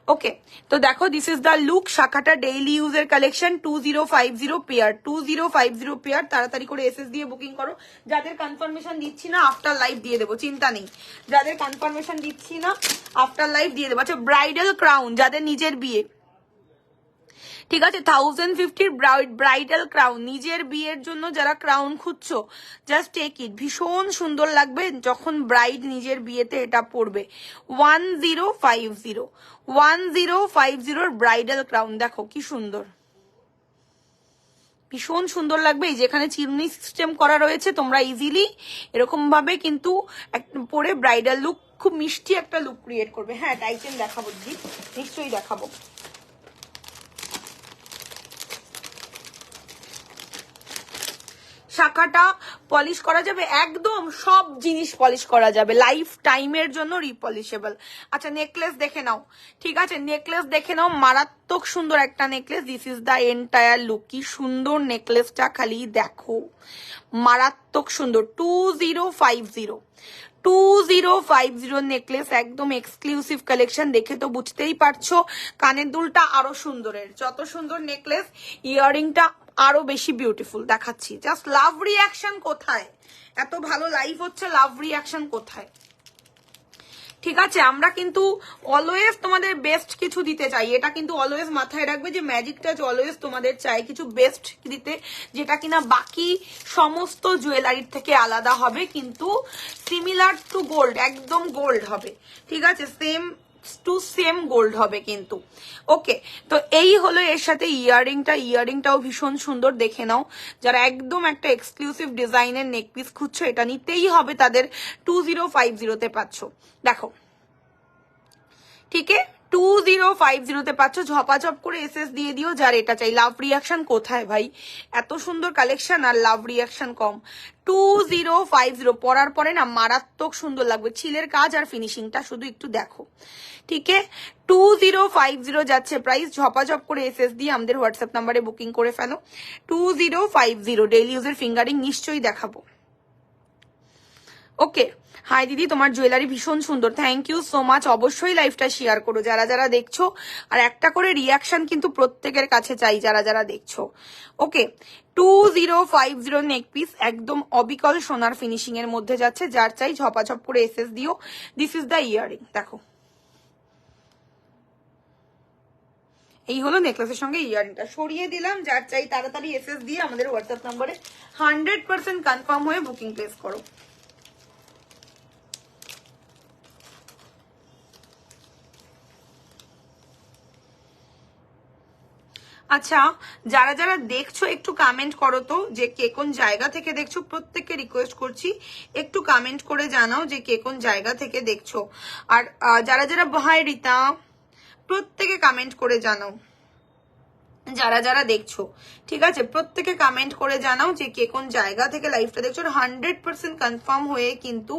ওকে তো দেখো দিস ইজ দ্য লুক, শাখাটা ডেইলি ইউজের কালেকশন, 2050 পেয়ার, 2050 পেয়ার। তাড়াতাড়ি করে এসএস দিয়ে বুকিং করো। যাদের কনফার্মেশন দিচ্ছি না আফটার লাইভ দিয়ে দেবো, চিন্তা নেই। যাদের কনফার্মেশন দিচ্ছি না আফটার লাইভ দিয়ে দেবো। আচ্ছা ব্রাইডাল ক্রাউন, যাদের নিজের বিয়ে, ঠিক আছে, 1050 ব্রাইডাল ক্রাউন, নিজের বিয়ের জন্য যারা ক্রাউন খুঁজছো জাস্ট টেক ইট, ভীষণ সুন্দর লাগবে যখন ব্রাইড নিজের বিয়েতে এটা পরবে। 1050 ব্রাইডাল ক্রাউন, দেখো কি সুন্দর, ভীষণ সুন্দর লাগবে। এই যেখানে চিরুনি সিস্টেম করা রয়েছে, তোমরা ইজিলি এরকম ভাবে কিন্তু পরে ব্রাইডাল লুক, খুব মিষ্টি একটা লুক ক্রিয়েট করবে। হ্যাঁ টাইটেন দেখাবো দিদি, নিশ্চয়ই দেখাবো। শাখাটা পলিশ করা যাবে, একদম সব জিনিস পলিশ করা যাবে, লাইফ টাইমের জন্য রিপলিশেবল। আচ্ছা নেকলেস দেখে নাও, ঠিক আছে, নেকলেস দেখে নাও, মারাত্মক সুন্দর একটা necklace. This is the entire look, কি সুন্দর নেকলেসটা খালি দেখো, মারাত্মক সুন্দর। 2050 নেকলেস, একদম এক্সক্লুসিভ কালেকশন, দেখে তো বুঝতেই পারছো। কানের দুলটা আরো সুন্দরের, যত সুন্দর নেকলেস ইয়াররিংটা আরো বেশি বিউটিফুল দেখাচ্ছি। জাস্ট লাভ রিয়াকশন কোথায়, এত ভালো লাইভ হচ্ছে, লাভ রিয়াকশন কোথায়, ঠিক আছে। আমরা কিন্তু অলওয়েজ তোমাদের বেস্ট কিছু দিতে চাই, এটা কিন্তু অলওয়েজ মাথায় রাখবে যে ম্যাজিক টাচ অলওয়েজ তোমাদের চাই কিছু বেস্ট দিতে, যেটা কিনা বাকি সমস্ত জুয়েলারির থেকে আলাদা হবে, কিন্তু সিমিলার টু গোল্ড, একদম গোল্ড হবে, ঠিক আছে, সেম টু সেম গোল্ড হবে কিন্তু। ওকে তো এই হলো এর সাথে ইয়াররিংটাও ভীষণ সুন্দর, দেখে নাও। যারা একদম একটা এক্সক্লুসিভ ডিজাইনের নেকপিস খুঁজছো, এটা নিতেই হবে তাদের, 2050 পাচ্ছ, দেখো, ঠিক আছে, 2050 পাচ্ছ। ঝপাঝপ করে এসএস দিয়ে দিও যার এটা চাই। লাভ রিয়াকশন কোথায় ভাই, এত সুন্দর কালেকশন আর লাভ রিয়াকশন কম। 2050 পরার পরে না মারাত্মক সুন্দর লাগবে, ছিলের কাজ আর ফিনিশিংটা শুধু একটু দেখো, ঠিক আছে। 2050 যাচ্ছে প্রাইস, ঝপাঝপ করে এসএস দিয়ে আমাদের হোয়াটসঅ্যাপ নাম্বারে বুকিং করে ফেলো। 2050 ডেইলি ইউজের ফিঙ্গারিং নিশ্চয়ই দেখাবো। ওকে হাই দিদি, তোমার জুয়েলারি ভীষণ সুন্দর, থ্যাংক ইউ সো মাচ। অবশ্যই লাইভটা শেয়ার করো যারা যারা দেখছো, আর একটা করে রিয়াকশন কিন্তু প্রত্যেকের কাছে চাই যারা যারা দেখছো। ওকে 2050 নেক পিস, একদম অবিকল সোনার ফিনিশিং এর মধ্যে যাচ্ছে, যার চাই ঝপাঝপ করে এসএস দিও। দিস ইজ দ্য ইয়াররিং, দেখো এই হলো নেকলেসের সঙ্গে ইয়ারিংটা সরিয়ে দিলাম। যার চাই তাড়াতাড়ি এসএস দিয়ে আমাদের হোয়াটসঅ্যাপ নম্বরে 100% কনফার্ম হয়ে বুকিং প্লেস করো। আচ্ছা, যারা যারা দেখছো একটু কমেন্ট করো তো যে কে কোন জায়গা থেকে দেখছো। প্রত্যেককে রিকোয়েস্ট করছি একটু কমেন্ট করে জানাও যে কে কোন জায়গা থেকে দেখছো। আর যারা যারা ভাই রিতা, প্রত্যেকে কমেন্ট করে জানাও যারা যারা দেখছো, ঠিক আছে? প্রত্যেকে কমেন্ট করে জানাও যে কে কোন জায়গা থেকে লাইভটা দেখছো। 100% কনফার্ম হয়ে কিন্তু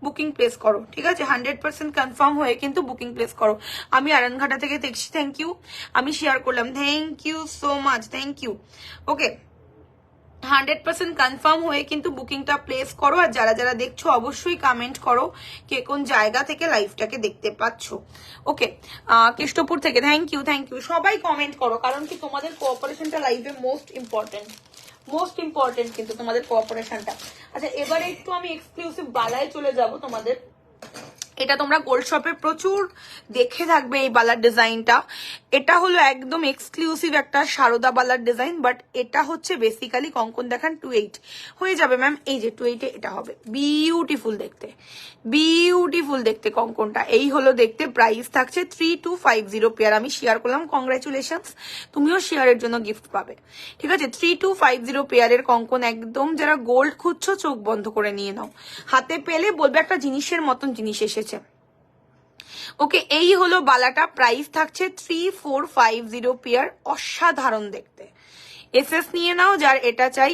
বুকিং প্লেস করো, ঠিক আছে? 100% কনফার্ম হয়ে কিন্তু বুকিং প্লেস করো। আমি আরানঘাটা থেকে দেখছি, থ্যাংক ইউ। আমি শেয়ার করলাম, thank you so much, thank you. Okay, 100% confirm হয়ে কিন্তু বুকিংটা প্লেস করো। আর যারা যারা দেখছো অবশ্যই কমেন্ট করো কে কোন জায়গা থেকে লাইভটাকে দেখতে পাচ্ছ। ওকে, কৃষ্ণপুর থেকে থ্যাংক ইউ, থ্যাংক ইউ। সবাই কমেন্ট করো, কারণ কি তোমাদের কোঅপারেশনটা লাইভে মোস্ট ইম্পর্টেন্ট কিন্তু তোমাদের কোঅপারেশনটা। আচ্ছা, এবারে একটু আমি এক্সক্লুসিভ বালায় চলে যাব তোমাদের। এটা তোমরা গোল্ড শপে প্রচুর দেখে থাকবে এই বালার ডিজাইনটা। এটা হলো একদম এক্সক্লুসিভ একটা সারদা বালার ডিজাইন, বাট এটা হচ্ছে বেসিক্যালি কঙ্কন দেখান 28 হয়ে যাবে ম্যাম। এই যে 28 এটা হবে, বিউটিফুল দেখতে কঙ্কনটা। এই হলো দেখতে। প্রাইস থাকছে 3250 পেয়ার। আমি শেয়ার করলাম, কংগ্রাচুলেশনস, তুমিও শেয়ারের জন্য গিফট পাবে, ঠিক আছে? 3250 পেয়ারের কঙ্কন। একদম যারা গোল্ড খুঁজছো চোখ বন্ধ করে নিয়ে নাও, হাতে পেলে বলবে একটা জিনিসের মতন জিনিস এসেছে। ওকে, এই হলো বালাটা। প্রাইস থাকছে 3450 পেয়ার। অসাধারণ দেখতে, এসএস নিয়ে নাও যার এটা চাই।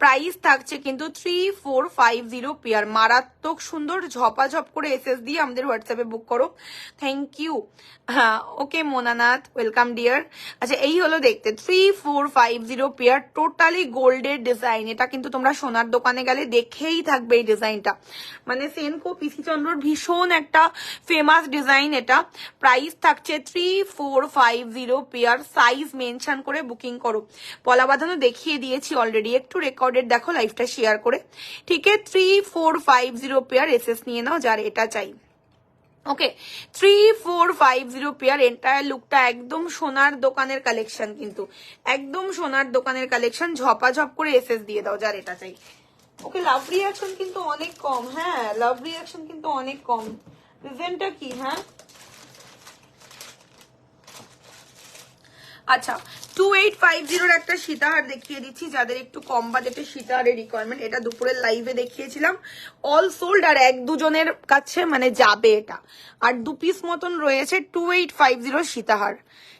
প্রাইস থাকছে কিন্তু 3450 পেয়ার। মারাত্মক সুন্দর, ঝপাঝপ করে এসএস দিয়ে আমাদের হোয়াটসঅ্যাপে বুক করো। Thank you. হ্যাঁ, ওকে মোনানাথ, ওয়েলকাম ডিয়ার। আচ্ছা, এই হলো দেখতে 3450 পেয়ার, টোটালি গোল্ডের ডিজাইন। এটা কিন্তু তোমরা সোনার দোকানে গেলে দেখেই থাকবে এই ডিজাইনটা। মানে সেনকো পিসি চন্দ্রর ভীষণ একটা ফেমাস ডিজাইন এটা। প্রাইস থাকছে 3450 পেয়ার। সাইজ মেনশন করে বুকিং করো। পলা বাঁধানো দেখিয়ে দিয়েছি অলরেডি, একটু রেকর্ডেড দেখো লাইভটা শেয়ার করে। ঠিক আছে, 3450 পেয়ার। এসএস নিয়ে নাও যার এটা চাই। ওকে, 3450 পেয়ার। এন্টায়ার লুকটা একদম সোনার দোকানের কালেকশন, কিন্তু একদম সোনার দোকানের কালেকশন। ঝপাঝপ করে এসএস দিয়ে দাও যার এটা চাই। ওকে, লাভ রিয়াকশন কিন্তু অনেক কম। হ্যাঁ, লাভ রিয়াকশন কিন্তু অনেক কম। রিজনটা কি? হ্যাঁ, আচ্ছা, 2850 একটা সীতাহার দেখিয়ে দিচ্ছি যাদের একটু কম বাজেটের সীতাহারের রিকোয়ারমেন্ট। এটা দুপুরের লাইভে দেখিয়েছিলাম, অল সোল্ড। আর এক দুজনের কাছে মানে যাবে এটা। আর 2 পিস মতন রয়েছে 2850 সীতাহার।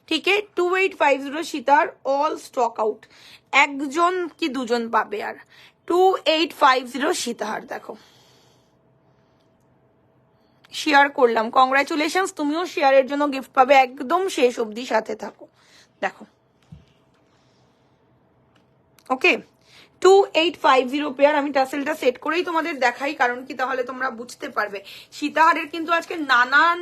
ঠিক আছে, 2850 সীতাহার, অল স্টক আউট। একজন কি দুজন পাবে। আর 2850 সীতাহার দেখো, শেয়ার করলাম, কংগ্রাচুলেশন। তুমিও শেয়ারের জন্য গিফট পাবে, একদম শেষ অবধি সাথে থাকো। দেখো, ওকে, 2850 পেয়ার। আমি টাসেলটা সেট করেই তোমাদের দেখাই, কারণ কি তাহলে তোমরা বুঝতে পারবে। সীতাহারের কিন্তু আজকে নানান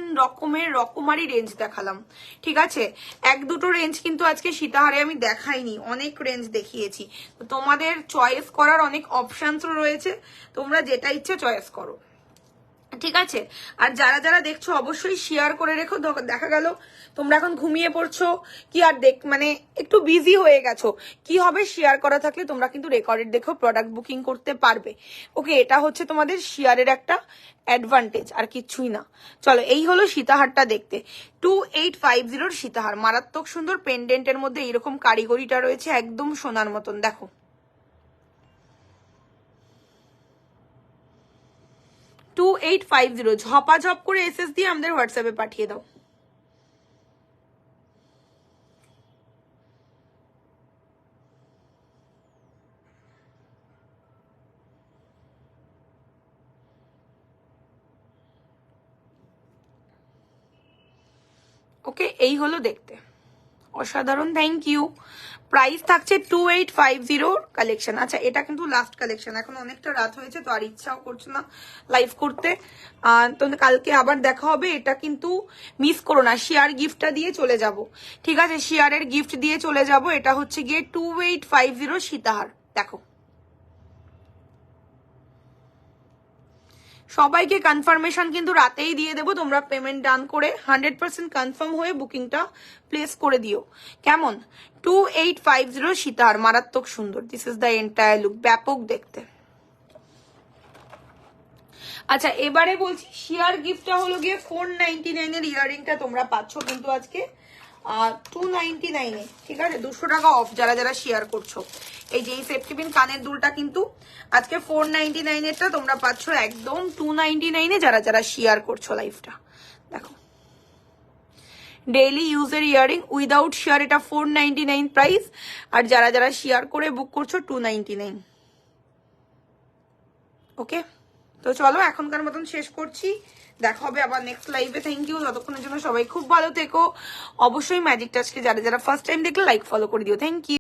রকমারি রেঞ্জ দেখালাম, ঠিক আছে? এক দুটো রেঞ্জ কিন্তু আজকে সীতাহারে আমি দেখাইনি, অনেক রেঞ্জ দেখিয়েছি। তো তোমাদের চয়েস করার অনেক অপশনস রয়েছে, তোমরা যেটা ইচ্ছে চয়েস করো, ঠিক আছে? আর যারা যারা দেখছো অবশ্যই শেয়ার করে রেখো। দেখা গেল তোমরা এখন ঘুমিয়ে পড়ছো কি আর মানে একটু বিজি হয়ে গেছো, কি হবে? শেয়ার করা থাকলে তোমরা কিন্তু রেকর্ডেড দেখো প্রোডাক্ট বুকিং করতে পারবে। ওকে, এটা হচ্ছে তোমাদের শেয়ারের একটা অ্যাডভান্টেজ, আর কিছুই না। চলো, এই হলো সীতাহারটা দেখতে। 2850 সীতাহার, মারাত্মক সুন্দর। পেন্ডেন্টের মধ্যে এইরকম কারিগরিটা রয়েছে, একদম সোনার মতন। দেখো, 2850 ঝপাঝপ করে এসএস দিয়ে আমাদের হোয়াটসঅ্যাপে পাঠিয়ে দাও। ওকে, এই হলো দেখতে, অসাধারণ। Thank you. প্রাইস থাকছে 2850 কালেকশন। আচ্ছা, এটা কিন্তু লাস্ট কালেকশন, এখন অনেকটা রাত হয়েছে তো আর ইচ্ছাও করছে না লাইভ করতে। তো কালকে আবার দেখা হবে। এটা কিন্তু মিস করো না, শেয়ার গিফটটা দিয়ে চলে যাব, ঠিক আছে? শেয়ারের গিফট দিয়ে চলে যাব। এটা হচ্ছে গিয়ে 2850 সীতাহার। দেখো, সবাইকে কনফার্মেশন কিন্তু রাতেই দিয়ে দেবো, তোমরা পেমেন্ট ডান করে 100% কনফার্ম হয়ে বুকিংটা প্লেস করে দিও। কেমন? 2850 সীতার, মারাত্মক সুন্দর। This is the entire look, ব্যাপক দেখতে। আচ্ছা এবারে বলছি শিয়ার গিফটটা হলো গিয়ে 499 এর ইয়াররিংটা তোমরা পাচ্ছ কিন্তু আজকে 299 এ, ঠিক আছে? 200 টাকা অফ যারা যারা শেয়ার করছো। এই যে এই সেফটি পিন কানের দুলটা কিন্তু আজকে 499 এরটা তোমরা পাচ্ছ একদম 299 এ যারা যারা শেয়ার করছো লাইভটা। দেখো ডেইলি ইউজের ইয়ারিং উইদাউট শেয়ার এটা 499 প্রাইস, আর যারা যারা শেয়ার করে বুক করছো 299। ওকে, তো চলো এখনকার মতন শেষ করছি, দেখা হবে আবার নেক্সট লাইভে। থ্যাংক ইউ, ততক্ষণের জন্য সবাই খুব ভালো থেকো। অবশ্যই ম্যাজিক টাচকে যারা যারা ফার্স্ট টাইম দেখলে লাইক ফলো করে দিও। Thank you.